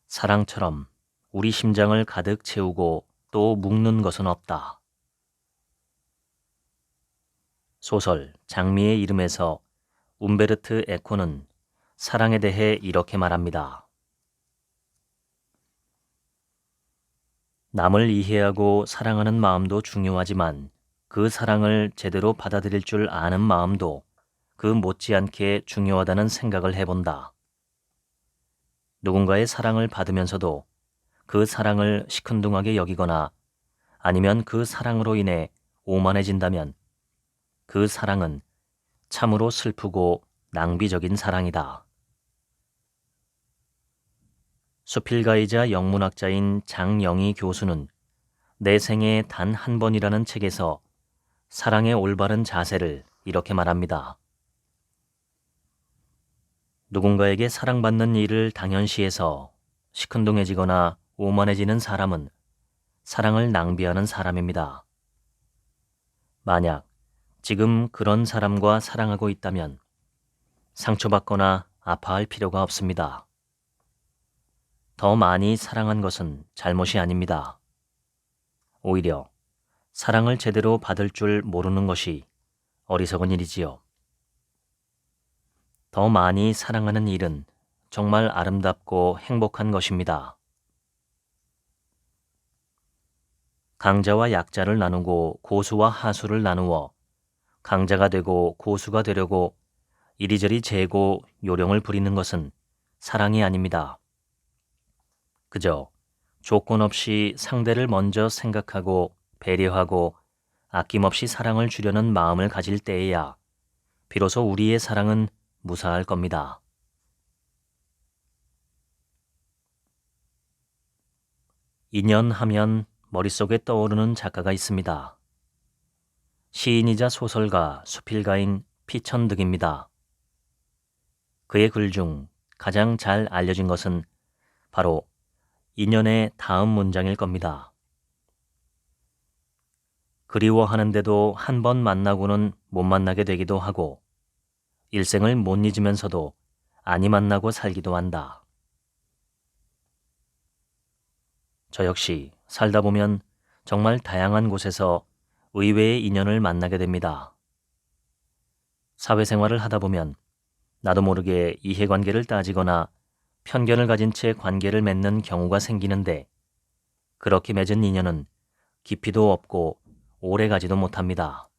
사랑처럼 우리 심장을 가득 채우고 또 묶는 것은 없다. 소설 장미의 이름에서 움베르트 에코는 사랑에 대해 이렇게 말합니다. 남을 이해하고 사랑하는 마음도 중요하지만 그 사랑을 제대로 받아들일 줄 아는 마음도 그 못지않게 중요하다는 생각을 해본다. 누군가의 사랑을 받으면서도 그 사랑을 시큰둥하게 여기거나 아니면 그 사랑으로 인해 오만해진다면 그 사랑은 참으로 슬프고 낭비적인 사랑이다. 수필가이자 영문학자인 장영희 교수는 내 생에 단 한 번이라는 책에서 사랑의 올바른 자세를 이렇게 말합니다. 누군가에게 사랑받는 일을 당연시해서 시큰둥해지거나 오만해지는 사람은 사랑을 낭비하는 사람입니다. 만약 지금 그런 사람과 사랑하고 있다면 상처받거나 아파할 필요가 없습니다. 더 많이 사랑한 것은 잘못이 아닙니다. 오히려 사랑을 제대로 받을 줄 모르는 것이 어리석은 일이지요. 더 많이 사랑하는 일은 정말 아름답고 행복한 것입니다. 강자와 약자를 나누고 고수와 하수를 나누어 강자가 되고 고수가 되려고 이리저리 재고 요령을 부리는 것은 사랑이 아닙니다. 그저 조건 없이 상대를 먼저 생각하고 배려하고 아낌없이 사랑을 주려는 마음을 가질 때에야 비로소 우리의 사랑은 무사할 겁니다. 인연하면 머릿속에 떠오르는 작가가 있습니다. 시인이자 소설가, 수필가인 피천득입니다. 그의 글 중 가장 잘 알려진 것은 바로 인연의 다음 문장일 겁니다. 그리워하는데도 한 번 만나고는 못 만나게 되기도 하고 일생을 못 잊으면서도 아니 만나고 살기도 한다. 저 역시 살다 보면 정말 다양한 곳에서 의외의 인연을 만나게 됩니다. 사회생활을 하다 보면 나도 모르게 이해관계를 따지거나 편견을 가진 채 관계를 맺는 경우가 생기는데 그렇게 맺은 인연은 깊이도 없고 오래 가지도 못합니다.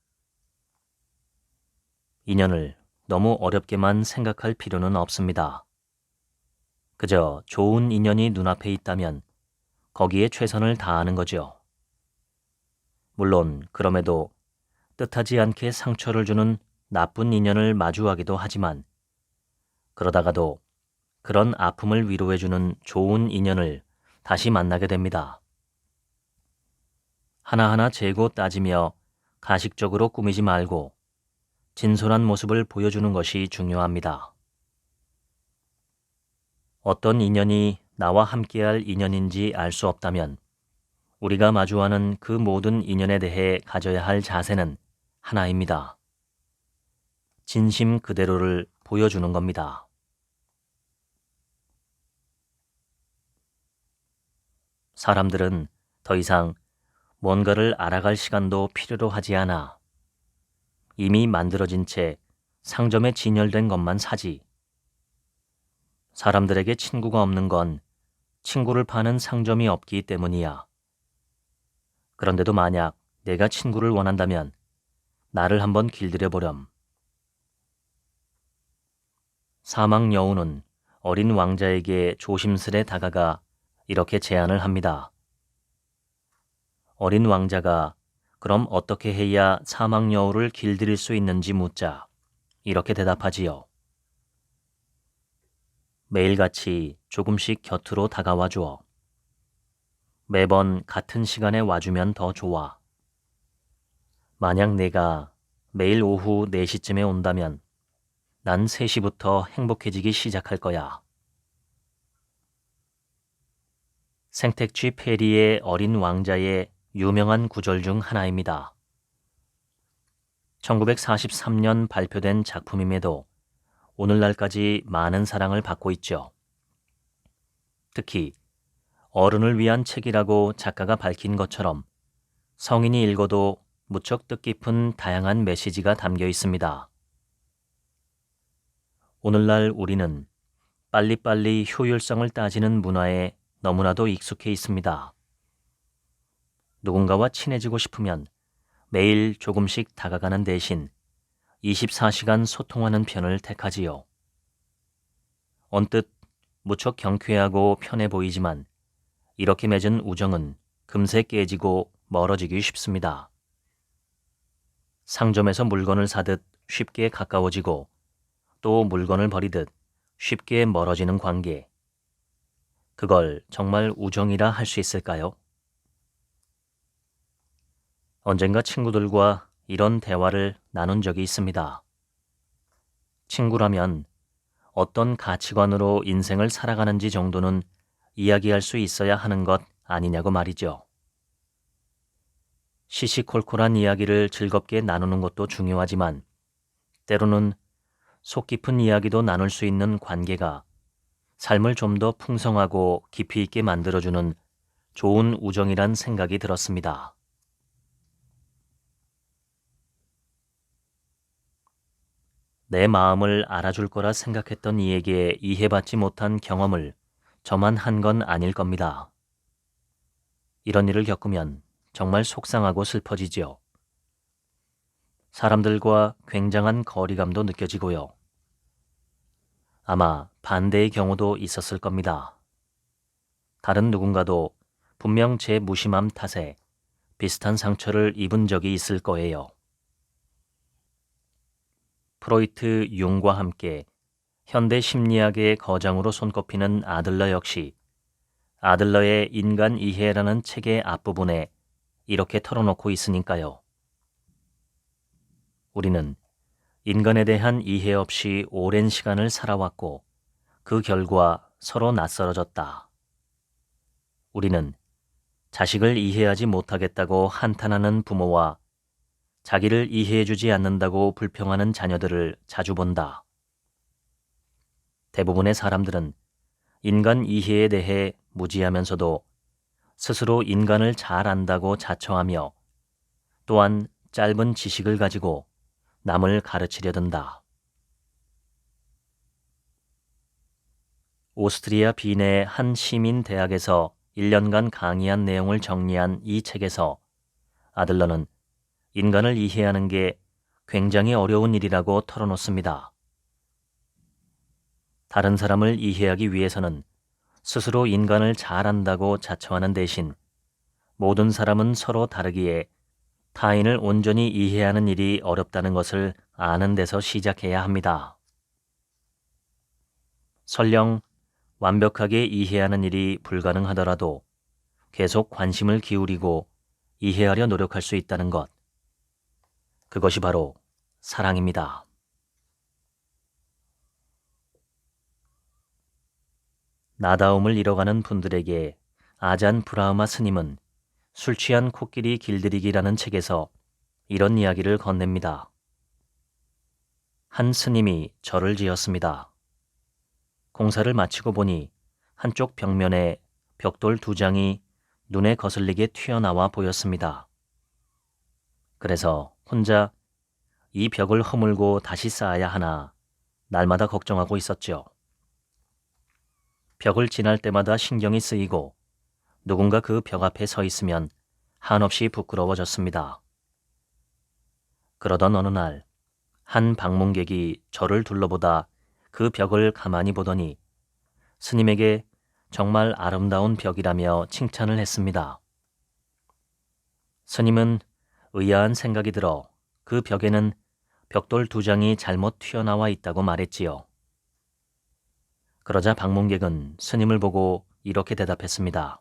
인연을 너무 어렵게만 생각할 필요는 없습니다. 그저 좋은 인연이 눈앞에 있다면 거기에 최선을 다하는 거죠. 물론 그럼에도 뜻하지 않게 상처를 주는 나쁜 인연을 마주하기도 하지만 그러다가도 그런 아픔을 위로해주는 좋은 인연을 다시 만나게 됩니다. 하나하나 재고 따지며 가식적으로 꾸미지 말고 진솔한 모습을 보여주는 것이 중요합니다. 어떤 인연이 나와 함께할 인연인지 알 수 없다면 우리가 마주하는 그 모든 인연에 대해 가져야 할 자세는 하나입니다. 진심 그대로를 보여주는 겁니다. 사람들은 더 이상 뭔가를 알아갈 시간도 필요로 하지 않아. 이미 만들어진 채 상점에 진열된 것만 사지. 사람들에게 친구가 없는 건 친구를 파는 상점이 없기 때문이야. 그런데도 만약 내가 친구를 원한다면 나를 한번 길들여 보렴. 사막 여우는 어린 왕자에게 조심스레 다가가 이렇게 제안을 합니다. 어린 왕자가 그럼 어떻게 해야 사막 여우를 길들일 수 있는지 묻자 이렇게 대답하지요. 매일같이 조금씩 곁으로 다가와 주어. 매번 같은 시간에 와주면 더 좋아. 만약 내가 매일 오후 4시쯤에 온다면 난 3시부터 행복해지기 시작할 거야. 생텍쥐 페리의 어린 왕자의 유명한 구절 중 하나입니다. 1943년 발표된 작품임에도 오늘날까지 많은 사랑을 받고 있죠. 특히 어른을 위한 책이라고 작가가 밝힌 것처럼 성인이 읽어도 무척 뜻깊은 다양한 메시지가 담겨 있습니다. 오늘날 우리는 빨리빨리 효율성을 따지는 문화에 너무나도 익숙해 있습니다. 누군가와 친해지고 싶으면 매일 조금씩 다가가는 대신 24시간 소통하는 편을 택하지요. 언뜻 무척 경쾌하고 편해 보이지만 이렇게 맺은 우정은 금세 깨지고 멀어지기 쉽습니다. 상점에서 물건을 사듯 쉽게 가까워지고 또 물건을 버리듯 쉽게 멀어지는 관계. 그걸 정말 우정이라 할 수 있을까요? 언젠가 친구들과 이런 대화를 나눈 적이 있습니다. 친구라면 어떤 가치관으로 인생을 살아가는지 정도는 이야기할 수 있어야 하는 것 아니냐고 말이죠. 시시콜콜한 이야기를 즐겁게 나누는 것도 중요하지만 때로는 속 깊은 이야기도 나눌 수 있는 관계가 삶을 좀 더 풍성하고 깊이 있게 만들어주는 좋은 우정이란 생각이 들었습니다. 내 마음을 알아줄 거라 생각했던 이에게 이해받지 못한 경험을 저만 한 건 아닐 겁니다. 이런 일을 겪으면 정말 속상하고 슬퍼지죠. 사람들과 굉장한 거리감도 느껴지고요. 아마 반대의 경우도 있었을 겁니다. 다른 누군가도 분명 제 무심함 탓에 비슷한 상처를 입은 적이 있을 거예요. 프로이트, 융과 함께 현대 심리학의 거장으로 손꼽히는 아들러 역시 아들러의 인간 이해라는 책의 앞부분에 이렇게 털어놓고 있으니까요. 우리는 인간에 대한 이해 없이 오랜 시간을 살아왔고 그 결과 서로 낯설어졌다. 우리는 자식을 이해하지 못하겠다고 한탄하는 부모와 자기를 이해해주지 않는다고 불평하는 자녀들을 자주 본다. 대부분의 사람들은 인간 이해에 대해 무지하면서도 스스로 인간을 잘 안다고 자처하며 또한 짧은 지식을 가지고 남을 가르치려 든다. 오스트리아 빈의 한 시민 대학에서 1년간 강의한 내용을 정리한 이 책에서 아들러는 인간을 이해하는 게 굉장히 어려운 일이라고 털어놓습니다. 다른 사람을 이해하기 위해서는 스스로 인간을 잘 안다고 자처하는 대신 모든 사람은 서로 다르기에 타인을 온전히 이해하는 일이 어렵다는 것을 아는 데서 시작해야 합니다. 설령 완벽하게 이해하는 일이 불가능하더라도 계속 관심을 기울이고 이해하려 노력할 수 있다는 것. 그것이 바로 사랑입니다. 나다움을 잃어가는 분들에게 아잔 브라흐마 스님은 술 취한 코끼리 길들이기라는 책에서 이런 이야기를 건넵니다. 한 스님이 절을 지었습니다. 공사를 마치고 보니 한쪽 벽면에 벽돌 2장이 눈에 거슬리게 튀어나와 보였습니다. 그래서 혼자 이 벽을 허물고 다시 쌓아야 하나 날마다 걱정하고 있었죠. 벽을 지날 때마다 신경이 쓰이고 누군가 그 벽 앞에 서 있으면 한없이 부끄러워졌습니다. 그러던 어느 날 한 방문객이 절을 둘러보다 그 벽을 가만히 보더니 스님에게 정말 아름다운 벽이라며 칭찬을 했습니다. 스님은 의아한 생각이 들어 그 벽에는 벽돌 2장이 잘못 튀어나와 있다고 말했지요. 그러자 방문객은 스님을 보고 이렇게 대답했습니다.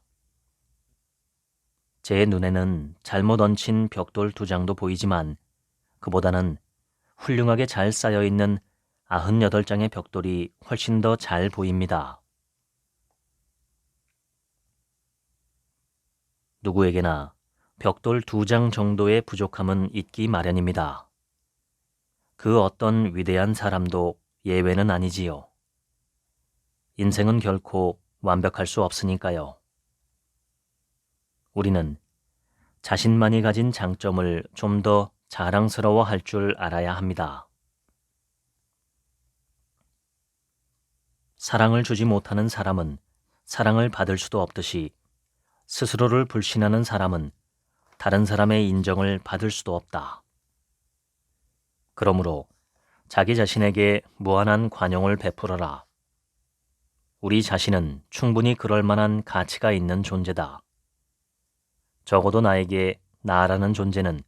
제 눈에는 잘못 얹힌 벽돌 2장도 보이지만 그보다는 훌륭하게 잘 쌓여있는 98장의 벽돌이 훨씬 더 잘 보입니다. 누구에게나 벽돌 2장 정도의 부족함은 있기 마련입니다. 그 어떤 위대한 사람도 예외는 아니지요. 인생은 결코 완벽할 수 없으니까요. 우리는 자신만이 가진 장점을 좀 더 자랑스러워할 줄 알아야 합니다. 사랑을 주지 못하는 사람은 사랑을 받을 수도 없듯이 스스로를 불신하는 사람은 다른 사람의 인정을 받을 수도 없다. 그러므로 자기 자신에게 무한한 관용을 베풀어라. 우리 자신은 충분히 그럴 만한 가치가 있는 존재다. 적어도 나에게 나라는 존재는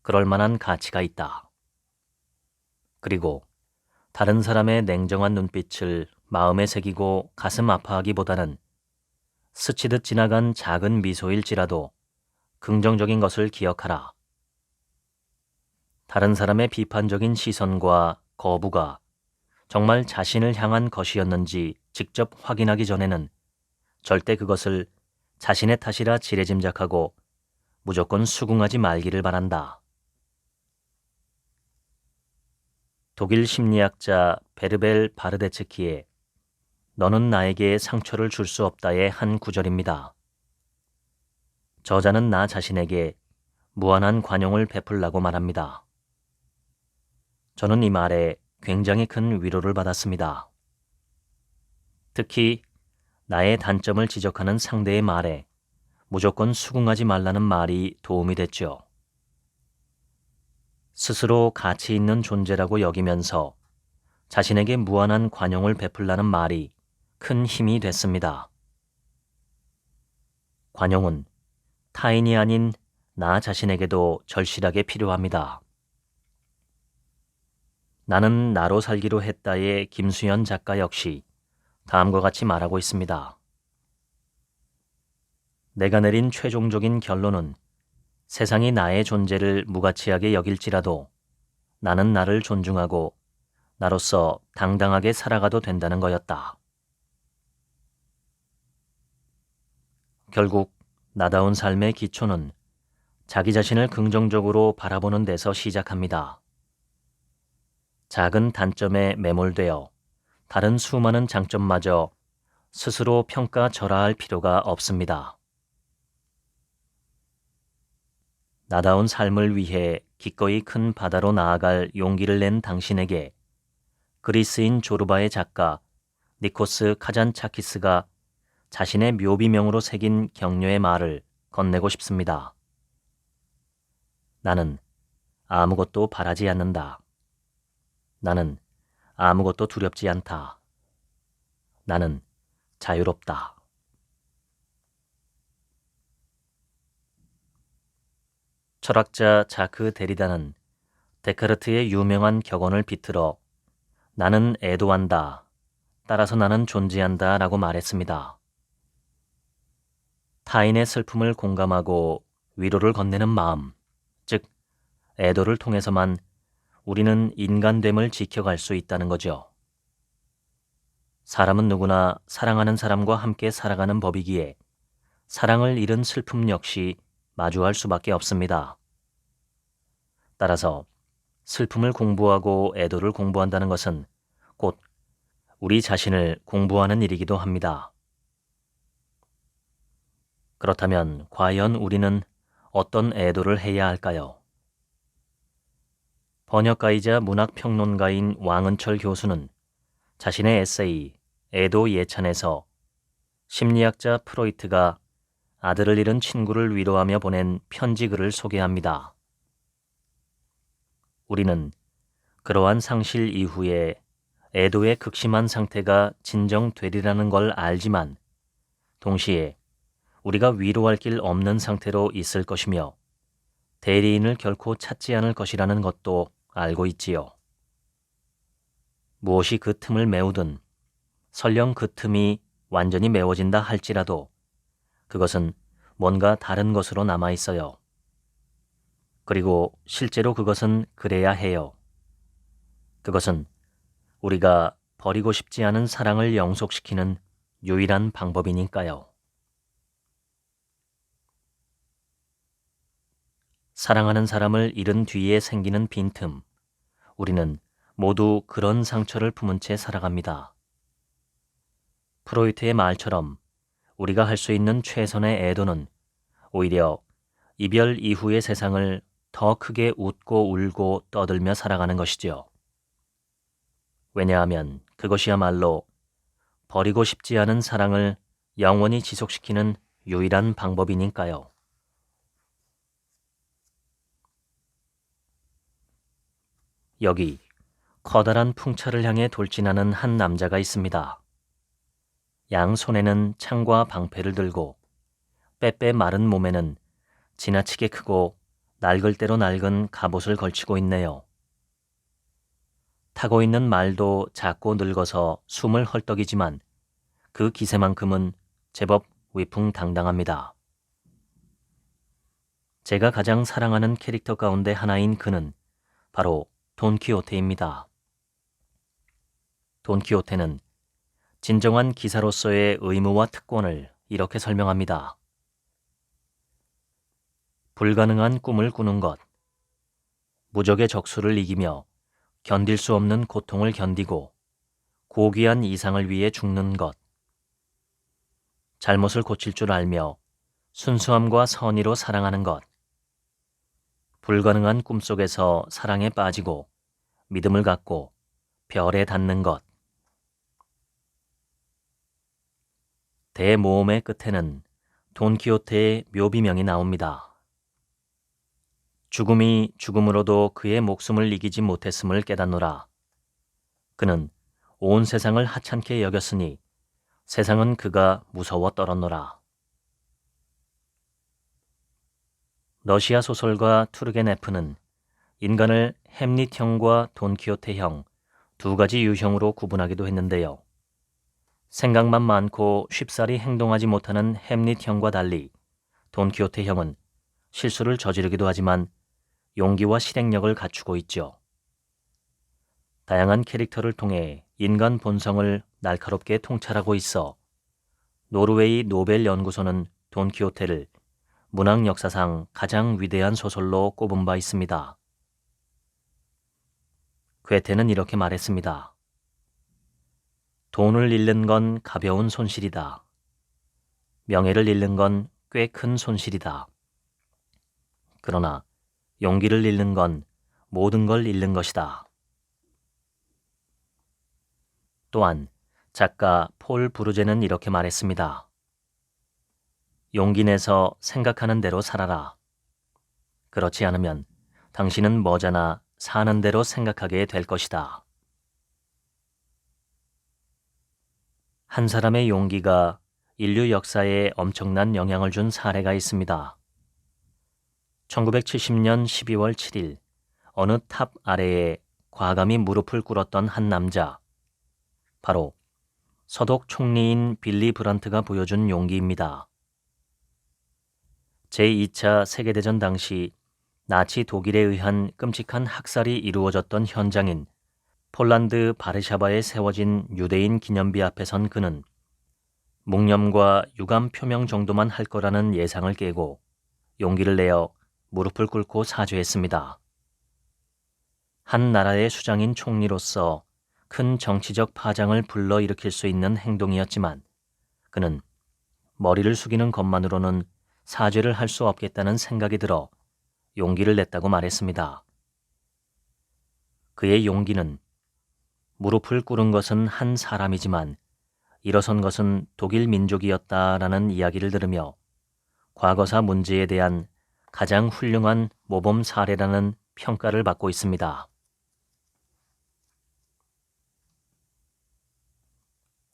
그럴 만한 가치가 있다. 그리고 다른 사람의 냉정한 눈빛을 마음에 새기고 가슴 아파하기보다는 스치듯 지나간 작은 미소일지라도 긍정적인 것을 기억하라. 다른 사람의 비판적인 시선과 거부가 정말 자신을 향한 것이었는지 직접 확인하기 전에는 절대 그것을 자신의 탓이라 지레짐작하고 무조건 수긍하지 말기를 바란다. 독일 심리학자 베르벨 바르데츠키의 너는 나에게 상처를 줄 수 없다의 한 구절입니다. 저자는 나 자신에게 무한한 관용을 베풀라고 말합니다. 저는 이 말에 굉장히 큰 위로를 받았습니다. 특히 나의 단점을 지적하는 상대의 말에 무조건 수긍하지 말라는 말이 도움이 됐죠. 스스로 가치 있는 존재라고 여기면서 자신에게 무한한 관용을 베풀라는 말이 큰 힘이 됐습니다. 관용은 타인이 아닌 나 자신에게도 절실하게 필요합니다. 나는 나로 살기로 했다의 김수현 작가 역시 다음과 같이 말하고 있습니다. 내가 내린 최종적인 결론은 세상이 나의 존재를 무가치하게 여길지라도 나는 나를 존중하고 나로서 당당하게 살아가도 된다는 거였다. 결국 나다운 삶의 기초는 자기 자신을 긍정적으로 바라보는 데서 시작합니다. 작은 단점에 매몰되어 다른 수많은 장점마저 스스로 평가절하할 필요가 없습니다. 나다운 삶을 위해 기꺼이 큰 바다로 나아갈 용기를 낸 당신에게 그리스인 조르바의 작가 니코스 카잔차키스가 자신의 묘비명으로 새긴 격려의 말을 건네고 싶습니다. 나는 아무것도 바라지 않는다. 나는 아무것도 두렵지 않다. 나는 자유롭다. 철학자 자크 데리다는 데카르트의 유명한 격언을 비틀어 나는 애도한다. 따라서 나는 존재한다 라고 말했습니다. 타인의 슬픔을 공감하고 위로를 건네는 마음, 즉 애도를 통해서만 우리는 인간됨을 지켜갈 수 있다는 거죠. 사람은 누구나 사랑하는 사람과 함께 살아가는 법이기에 사랑을 잃은 슬픔 역시 마주할 수밖에 없습니다. 따라서 슬픔을 공부하고 애도를 공부한다는 것은 곧 우리 자신을 공부하는 일이기도 합니다. 그렇다면 과연 우리는 어떤 애도를 해야 할까요? 번역가이자 문학평론가인 왕은철 교수는 자신의 에세이 애도 예찬에서 심리학자 프로이트가 아들을 잃은 친구를 위로하며 보낸 편지 글을 소개합니다. 우리는 그러한 상실 이후에 애도의 극심한 상태가 진정되리라는 걸 알지만 동시에 우리가 위로할 길 없는 상태로 있을 것이며 대리인을 결코 찾지 않을 것이라는 것도 알고 있지요. 무엇이 그 틈을 메우든 설령 그 틈이 완전히 메워진다 할지라도 그것은 뭔가 다른 것으로 남아 있어요. 그리고 실제로 그것은 그래야 해요. 그것은 우리가 버리고 싶지 않은 사랑을 영속시키는 유일한 방법이니까요. 사랑하는 사람을 잃은 뒤에 생기는 빈틈, 우리는 모두 그런 상처를 품은 채 살아갑니다. 프로이트의 말처럼 우리가 할 수 있는 최선의 애도는 오히려 이별 이후의 세상을 더 크게 웃고 울고 떠들며 살아가는 것이죠. 왜냐하면 그것이야말로 버리고 싶지 않은 사랑을 영원히 지속시키는 유일한 방법이니까요. 여기 커다란 풍차를 향해 돌진하는 한 남자가 있습니다. 양손에는 창과 방패를 들고 빼빼 마른 몸에는 지나치게 크고 낡을 대로 낡은 갑옷을 걸치고 있네요. 타고 있는 말도 작고 늙어서 숨을 헐떡이지만 그 기세만큼은 제법 위풍당당합니다. 제가 가장 사랑하는 캐릭터 가운데 하나인 그는 바로 돈키호테입니다. 돈키호테는 진정한 기사로서의 의무와 특권을 이렇게 설명합니다. 불가능한 꿈을 꾸는 것, 무적의 적수를 이기며 견딜 수 없는 고통을 견디고 고귀한 이상을 위해 죽는 것, 잘못을 고칠 줄 알며 순수함과 선의로 사랑하는 것, 불가능한 꿈속에서 사랑에 빠지고 믿음을 갖고 별에 닿는 것. 대모험의 끝에는 돈키호테의 묘비명이 나옵니다. 죽음이 죽음으로도 그의 목숨을 이기지 못했음을 깨닫노라. 그는 온 세상을 하찮게 여겼으니 세상은 그가 무서워 떨었노라. 러시아 소설가 투르게네프는 인간을 햄릿형과 돈키호테형 두 가지 유형으로 구분하기도 했는데요. 생각만 많고 쉽사리 행동하지 못하는 햄릿형과 달리 돈키호테형은 실수를 저지르기도 하지만 용기와 실행력을 갖추고 있죠. 다양한 캐릭터를 통해 인간 본성을 날카롭게 통찰하고 있어 노르웨이 노벨 연구소는 돈키호테를 문학 역사상 가장 위대한 소설로 꼽은 바 있습니다. 괴테는 이렇게 말했습니다. 돈을 잃는 건 가벼운 손실이다. 명예를 잃는 건 꽤 큰 손실이다. 그러나 용기를 잃는 건 모든 걸 잃는 것이다. 또한 작가 폴 브루제는 이렇게 말했습니다. 용기 내서 생각하는 대로 살아라. 그렇지 않으면 당신은 머지나 사는 대로 생각하게 될 것이다. 한 사람의 용기가 인류 역사에 엄청난 영향을 준 사례가 있습니다. 1970년 12월 7일 어느 탑 아래에 과감히 무릎을 꿇었던 한 남자. 바로 서독 총리인 빌리 브란트가 보여준 용기입니다. 제2차 세계대전 당시 나치 독일에 의한 끔찍한 학살이 이루어졌던 현장인 폴란드 바르샤바에 세워진 유대인 기념비 앞에 선 그는 묵념과 유감 표명 정도만 할 거라는 예상을 깨고 용기를 내어 무릎을 꿇고 사죄했습니다. 한 나라의 수장인 총리로서 큰 정치적 파장을 불러일으킬 수 있는 행동이었지만 그는 머리를 숙이는 것만으로는 사죄를 할 수 없겠다는 생각이 들어 용기를 냈다고 말했습니다. 그의 용기는 무릎을 꿇은 것은 한 사람이지만 일어선 것은 독일 민족이었다라는 이야기를 들으며 과거사 문제에 대한 가장 훌륭한 모범 사례라는 평가를 받고 있습니다.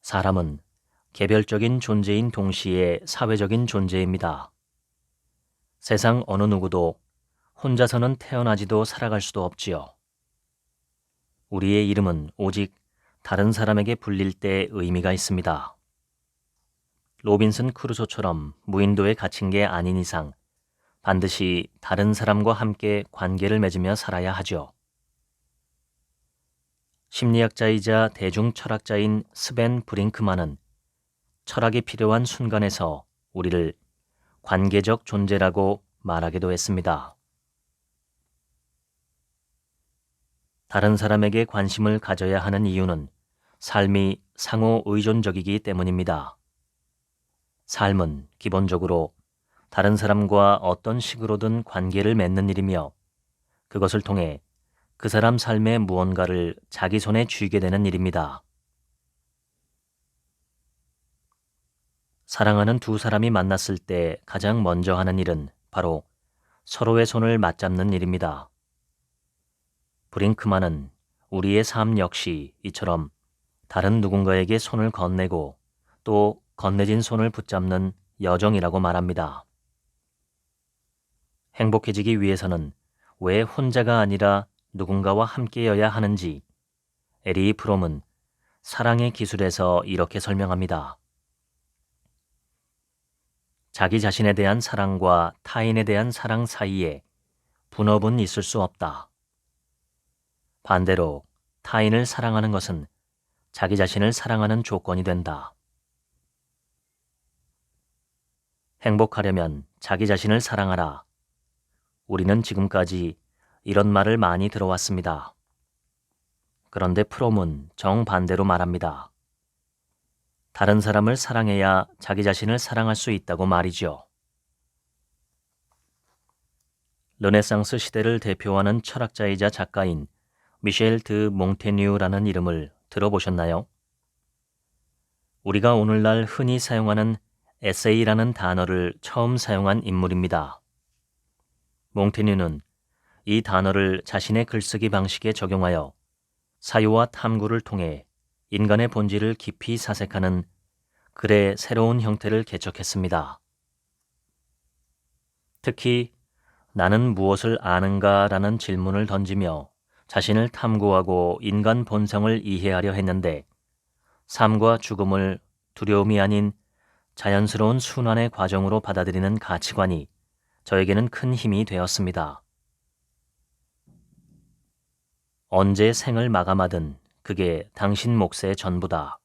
사람은 개별적인 존재인 동시에 사회적인 존재입니다. 세상 어느 누구도 혼자서는 태어나지도 살아갈 수도 없지요. 우리의 이름은 오직 다른 사람에게 불릴 때 의미가 있습니다. 로빈슨 크루소처럼 무인도에 갇힌 게 아닌 이상 반드시 다른 사람과 함께 관계를 맺으며 살아야 하죠. 심리학자이자 대중철학자인 스벤 브링크만은 철학이 필요한 순간에서 우리를 관계적 존재라고 말하기도 했습니다. 다른 사람에게 관심을 가져야 하는 이유는 삶이 상호 의존적이기 때문입니다. 삶은 기본적으로 다른 사람과 어떤 식으로든 관계를 맺는 일이며 그것을 통해 그 사람 삶의 무언가를 자기 손에 쥐게 되는 일입니다. 사랑하는 두 사람이 만났을 때 가장 먼저 하는 일은 바로 서로의 손을 맞잡는 일입니다. 브링크만은 우리의 삶 역시 이처럼 다른 누군가에게 손을 건네고 또 건네진 손을 붙잡는 여정이라고 말합니다. 행복해지기 위해서는 왜 혼자가 아니라 누군가와 함께여야 하는지 에리 프롬은 사랑의 기술에서 이렇게 설명합니다. 자기 자신에 대한 사랑과 타인에 대한 사랑 사이에 분업은 있을 수 없다. 반대로 타인을 사랑하는 것은 자기 자신을 사랑하는 조건이 된다. 행복하려면 자기 자신을 사랑하라. 우리는 지금까지 이런 말을 많이 들어왔습니다. 그런데 프롬은 정반대로 말합니다. 다른 사람을 사랑해야 자기 자신을 사랑할 수 있다고 말이죠. 르네상스 시대를 대표하는 철학자이자 작가인 미셸 드 몽테뉴라는 이름을 들어보셨나요? 우리가 오늘날 흔히 사용하는 에세이라는 단어를 처음 사용한 인물입니다. 몽테뉴는 이 단어를 자신의 글쓰기 방식에 적용하여 사유와 탐구를 통해 인간의 본질을 깊이 사색하는 글의 새로운 형태를 개척했습니다. 특히 나는 무엇을 아는가라는 질문을 던지며 자신을 탐구하고 인간 본성을 이해하려 했는데 삶과 죽음을 두려움이 아닌 자연스러운 순환의 과정으로 받아들이는 가치관이 저에게는 큰 힘이 되었습니다. 언제 생을 마감하든 그게 당신 몫의 전부다.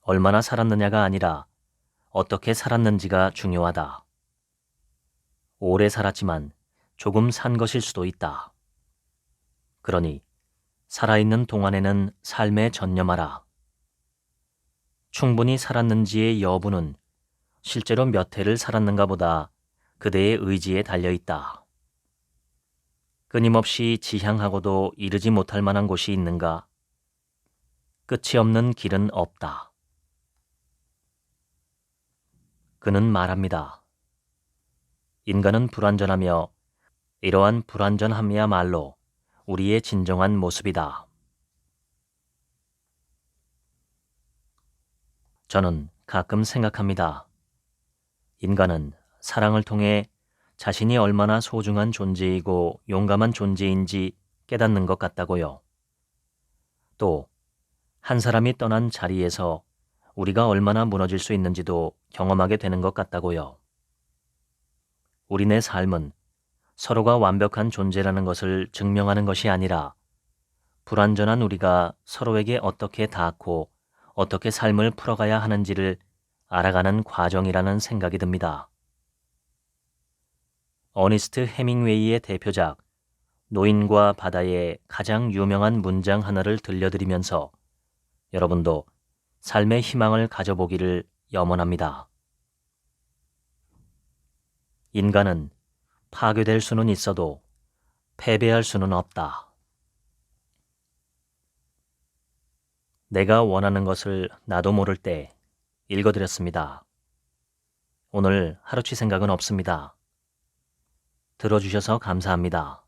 얼마나 살았느냐가 아니라 어떻게 살았는지가 중요하다. 오래 살았지만 조금 산 것일 수도 있다. 그러니 살아있는 동안에는 삶에 전념하라. 충분히 살았는지의 여부는 실제로 몇 해를 살았는가 보다 그대의 의지에 달려있다. 끊임없이 지향하고도 이르지 못할 만한 곳이 있는가? 끝이 없는 길은 없다. 그는 말합니다. 인간은 불완전하며 이러한 불완전함이야말로 우리의 진정한 모습이다. 저는 가끔 생각합니다. 인간은 사랑을 통해 자신이 얼마나 소중한 존재이고 용감한 존재인지 깨닫는 것 같다고요. 또 한 사람이 떠난 자리에서 우리가 얼마나 무너질 수 있는지도 경험하게 되는 것 같다고요. 우리네 삶은 서로가 완벽한 존재라는 것을 증명하는 것이 아니라 불완전한 우리가 서로에게 어떻게 닿고 어떻게 삶을 풀어가야 하는지를 알아가는 과정이라는 생각이 듭니다. 어니스트 해밍웨이의 대표작 노인과 바다의 가장 유명한 문장 하나를 들려드리면서 여러분도 삶의 희망을 가져보기를 염원합니다. 인간은 파괴될 수는 있어도 패배할 수는 없다. 내가 원하는 것을 나도 모를 때 읽어드렸습니다. 오늘 하루치 생각은 없습니다. 들어주셔서 감사합니다.